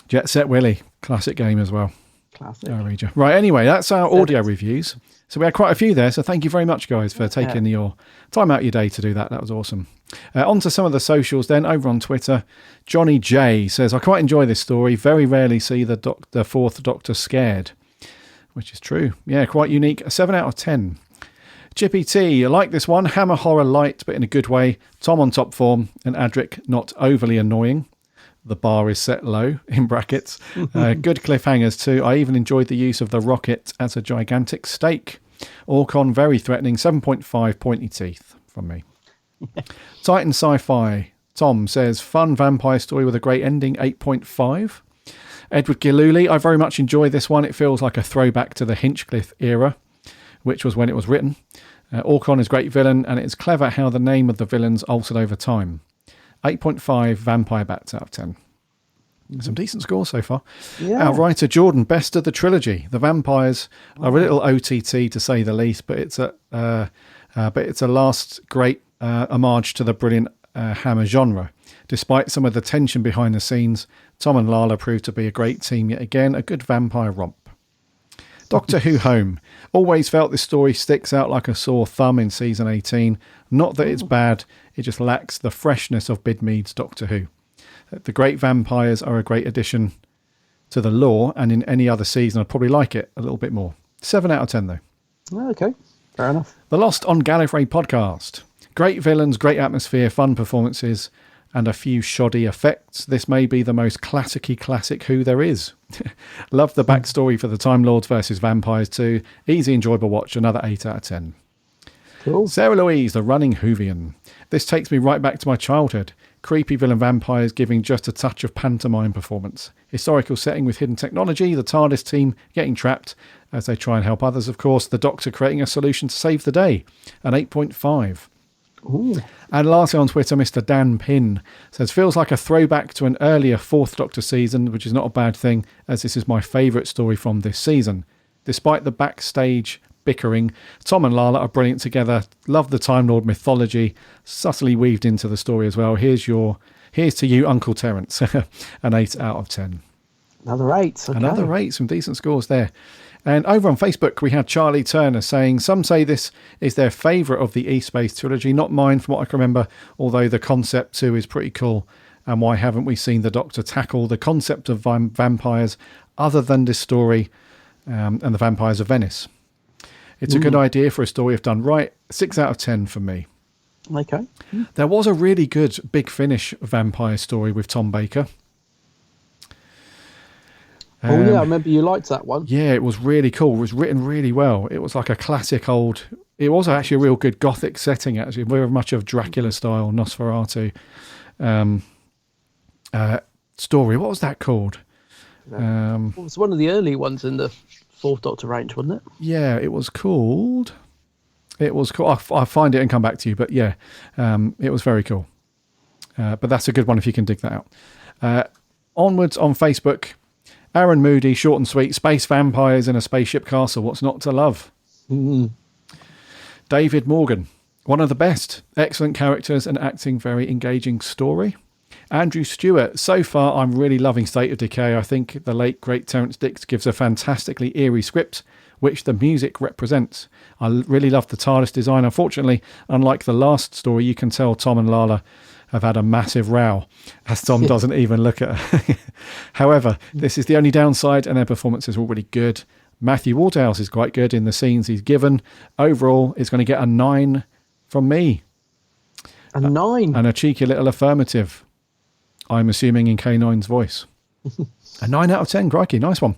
Jet Set Willy, classic game as well. Classic. I'll read you. Right, anyway, that's our audio reviews. So we had quite a few there, so thank you very much, guys, for taking your time out of your day to do that. That was awesome. On to some of the socials then. Over on Twitter, Johnny J says, I quite enjoy this story. Very rarely see the fourth Doctor scared, which is true. Yeah, quite unique. A 7 out of 10. Chippy T, I like this one. Hammer horror light, but in a good way. Tom on top form, and Adric not overly annoying. The bar is set low, in brackets. Good cliffhangers too. I even enjoyed the use of the rocket as a gigantic steak. Orcon, very threatening. 7.5 pointy teeth from me. Titan Sci-Fi. Tom says, fun vampire story with a great ending. 8.5. Edward Gillooly, I very much enjoy this one. It feels like a throwback to the Hinchcliffe era, which was when it was written. Orcon is a great villain, and it's clever how the name of the villains altered over time. 8.5 vampire bats out of 10. Some decent scores so far. Yeah. Our writer Jordan, best of the trilogy. The vampires are a little OTT to say the least, but it's a last great homage to the brilliant Hammer genre. Despite some of the tension behind the scenes, Tom and Lala proved to be a great team yet again. A good vampire romp. Doctor Who Home. Always felt this story sticks out like a sore thumb in season 18. Not that it's bad, it just lacks the freshness of Bidmead's Doctor Who. The great vampires are a great addition to the lore, and in any other season I'd probably like it a little bit more. 7 out of 10 though. Okay, fair enough. The Lost on Gallifrey podcast. Great villains, great atmosphere, fun performances, and a few shoddy effects. This may be the most classic Who there is. Love the backstory for the Time Lords versus vampires too. Easy, enjoyable watch. Another 8 out of 10. Cool. Sarah Louise, the running Whovian. This takes me right back to my childhood. Creepy villain vampires giving just a touch of pantomime performance. Historical setting with hidden technology. The TARDIS team getting trapped as they try and help others, of course. The Doctor creating a solution to save the day. An 8.5. Ooh. And lastly on Twitter, Mr. Dan Pin says, feels like a throwback to an earlier 4th Doctor season, which is not a bad thing, as this is my favourite story from this season. Despite the backstage bickering, Tom and Lala are brilliant together. Love the Time Lord mythology, subtly weaved into the story as well. Here's to you, Uncle Terence. An 8 out of 10. Another 8. Okay. Another 8. Some decent scores there. And over on Facebook, we had Charlie Turner saying, some say this is their favourite of the E-Space Trilogy. Not mine from what I can remember, although the concept too is pretty cool. And why haven't we seen the Doctor tackle the concept of vampires other than this story and the Vampires of Venice? It's a good idea for a story if done right. 6 out of 10 for me. Okay. There was a really good Big Finish vampire story with Tom Baker. Oh, yeah, I remember you liked that one. Yeah, it was really cool. It was written really well. It was like a classic old... It was actually a real good Gothic setting, actually. Very much of Dracula-style Nosferatu story. What was that called? It was one of the early ones in the 4th Doctor range, wasn't it? Yeah, it was called... I'll find it and come back to you, but yeah, it was very cool. But that's a good one if you can dig that out. Onwards on Facebook... Aaron Moody, short and sweet, space vampires in a spaceship castle. What's not to love? David Morgan, one of the best. Excellent characters and acting, very engaging story. Andrew Stewart, so far I'm really loving State of Decay. I think the late, great Terence Dicks gives a fantastically eerie script, which the music represents. I really love the TARDIS design. Unfortunately, unlike the last story, you can tell Tom and Lala have had a massive row, as Tom doesn't even look at her. However, this is the only downside, and their performances are really good. Matthew Waterhouse is quite good in the scenes he's given. Overall, it's going to get a 9 from me. A 9? And a cheeky little affirmative, I'm assuming in K9's voice. A 9 out of 10, crikey, nice one.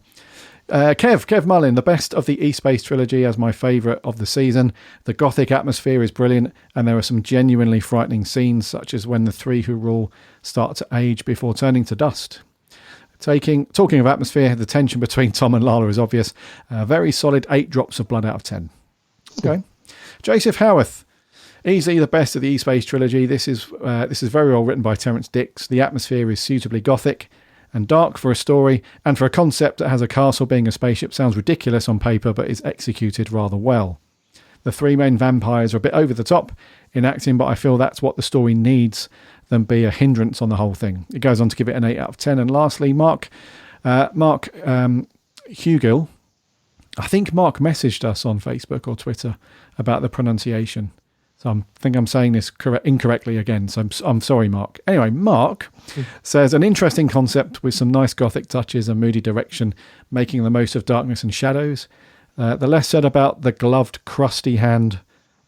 Kev Mullin, the best of the E-Space Trilogy as my favourite of the season. The Gothic atmosphere is brilliant, and there are some genuinely frightening scenes, such as when the three who rule start to age before turning to dust. Talking of atmosphere, the tension between Tom and Lala is obvious. A very solid 8 drops of blood out of 10. Okay. Joseph Howarth, easily the best of the E-Space Trilogy. This is very well written by Terence Dicks. The atmosphere is suitably gothic and dark for a story, and for a concept that has a castle being a spaceship sounds ridiculous on paper, but is executed rather well. The 3 main vampires are a bit over the top in acting, but I feel that's what the story needs than be a hindrance on the whole thing. It goes on to give it an 8 out of 10. And lastly, Mark Hugill. I think Mark messaged us on Facebook or Twitter about the pronunciation. So I think I'm saying this incorrectly again, so I'm sorry, Mark. Anyway, Mark says, an interesting concept with some nice Gothic touches and moody direction, making the most of darkness and shadows. The less said about the gloved, crusty hand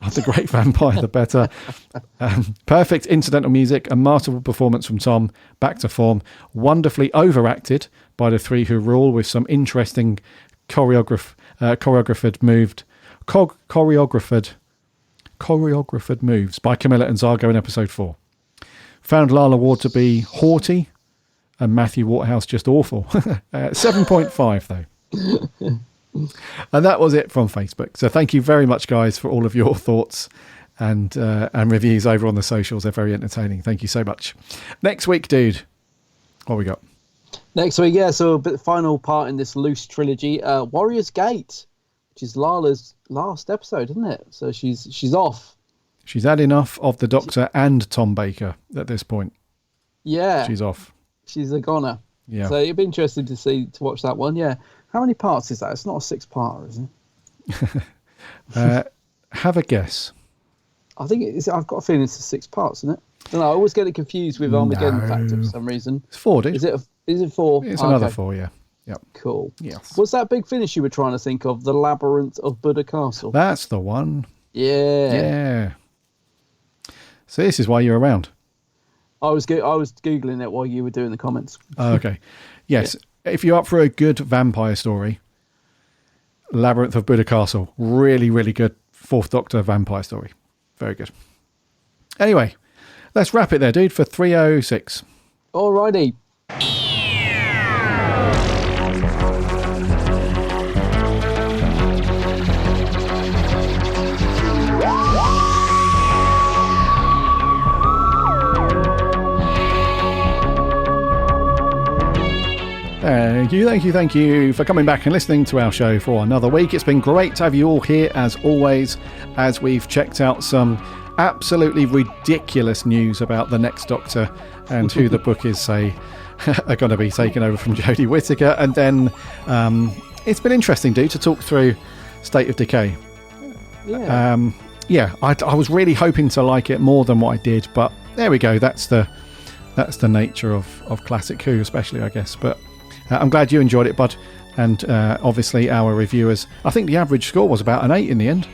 of The Great Vampire, the better. Perfect incidental music, a masterful performance from Tom, back to form, wonderfully overacted by the three who rule, with some interesting choreographed moves by Camilla and Zargo in episode 4. Found Lala Ward to be haughty and Matthew Waterhouse just awful. 7.5 though. And that was it from Facebook. So thank you very much, guys, for all of your thoughts and reviews over on the socials. They're very entertaining. Thank you so much. Next week, dude, what we got? Next week, yeah, so the final part in this loose trilogy, Warrior's Gate, which is Lala's last episode, isn't it? So she's off. She's had enough of the Doctor and Tom Baker at this point. Yeah. She's off. She's a goner. Yeah. So it'd be interesting to watch that one, yeah. How many parts is that? It's not a 6-parter, is it? Have a guess. I think it is. I've got a feeling it's 6 parts, isn't it? I don't know, I always get it confused with Armageddon Factor for some reason. It's 4, dude. Is it 4? It's another 4, yeah. Yep. Cool. Yes. What's that big finish you were trying to think of? The Labyrinth of Buddha Castle. That's the one. Yeah. Yeah. So this is why you're around. I was Googling it while you were doing the comments. Oh, okay. Yes. Yeah. If you're up for a good vampire story, Labyrinth of Buddha Castle. Really, really good 4th Doctor vampire story. Very good. Anyway, let's wrap it there, dude, for 306. Alrighty. Thank you for coming back and listening to our show for another week. It's been great to have you all here, as always, as we've checked out some absolutely ridiculous news about the next Doctor and who the book is say are going to be taken over from Jodie Whittaker. And then it's been interesting, dude, to talk through State of Decay. Yeah. I was really hoping to like it more than what I did, but there we go. That's the nature of classic Who, especially, I guess. But I'm glad you enjoyed it, bud. And obviously our reviewers, I think the average score was about an 8 in the end.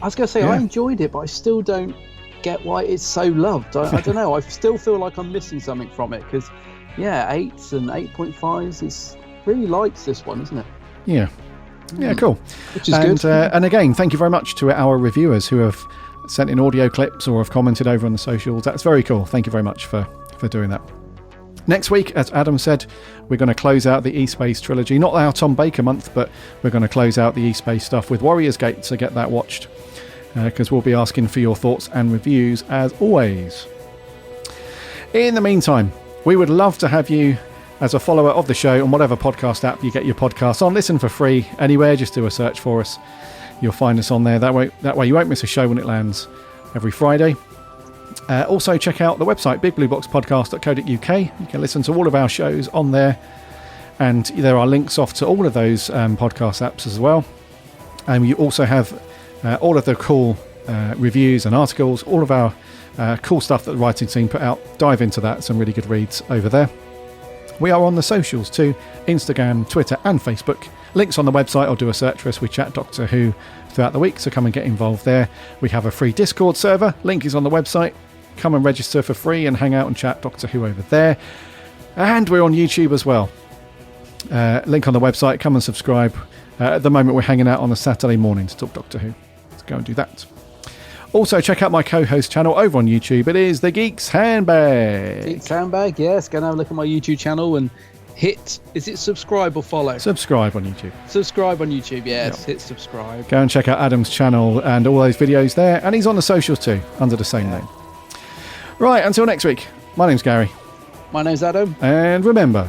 I was going to say, I enjoyed it, but I still don't get why it's so loved. I don't know. I still feel like I'm missing something from it, because, 8s and 8.5s, it's really likes this one, isn't it? Yeah. Yeah, cool. Which is good. And again, thank you very much to our reviewers who have sent in audio clips or have commented over on the socials. That's very cool. Thank you very much for doing that. Next week, as Adam said, we're going to close out the E-Space Trilogy. Not our Tom Baker month, but we're going to close out the E-Space stuff with Warrior's Gate, so get that watched, because we'll be asking for your thoughts and reviews as always. In the meantime, we would love to have you as a follower of the show on whatever podcast app you get your podcasts on. Listen for free anywhere. Just do a search for us. You'll find us on there. That way you won't miss a show when it lands every Friday. Also, check out the website, bigblueboxpodcast.co.uk. You can listen to all of our shows on there, and there are links off to all of those podcast apps as well. And you also have all of the cool reviews and articles, all of our cool stuff that the writing team put out. Dive into that, some really good reads over there. We are on the socials too, Instagram, Twitter and Facebook. Links on the website, or do a search for us. We chat Doctor Who throughout the week, so come and get involved there. We have a free Discord server, link is on the website. Come and register for free and hang out and chat Doctor Who over there. And we're on YouTube as well. Link on the website, come and subscribe. At the moment we're hanging out on a Saturday morning to talk Doctor Who. Let's go and do that. Also, check out my co-host channel over on YouTube. It is The Geek's Handbag. Geek's Handbag, yes. Go and have a look at my YouTube channel and hit, is it subscribe or follow? Subscribe on YouTube. Subscribe on YouTube, yes. Yep. Hit subscribe. Go and check out Adam's channel and all those videos there. And he's on the socials too, under the same name. Right, until next week. My name's Gary. My name's Adam. And remember,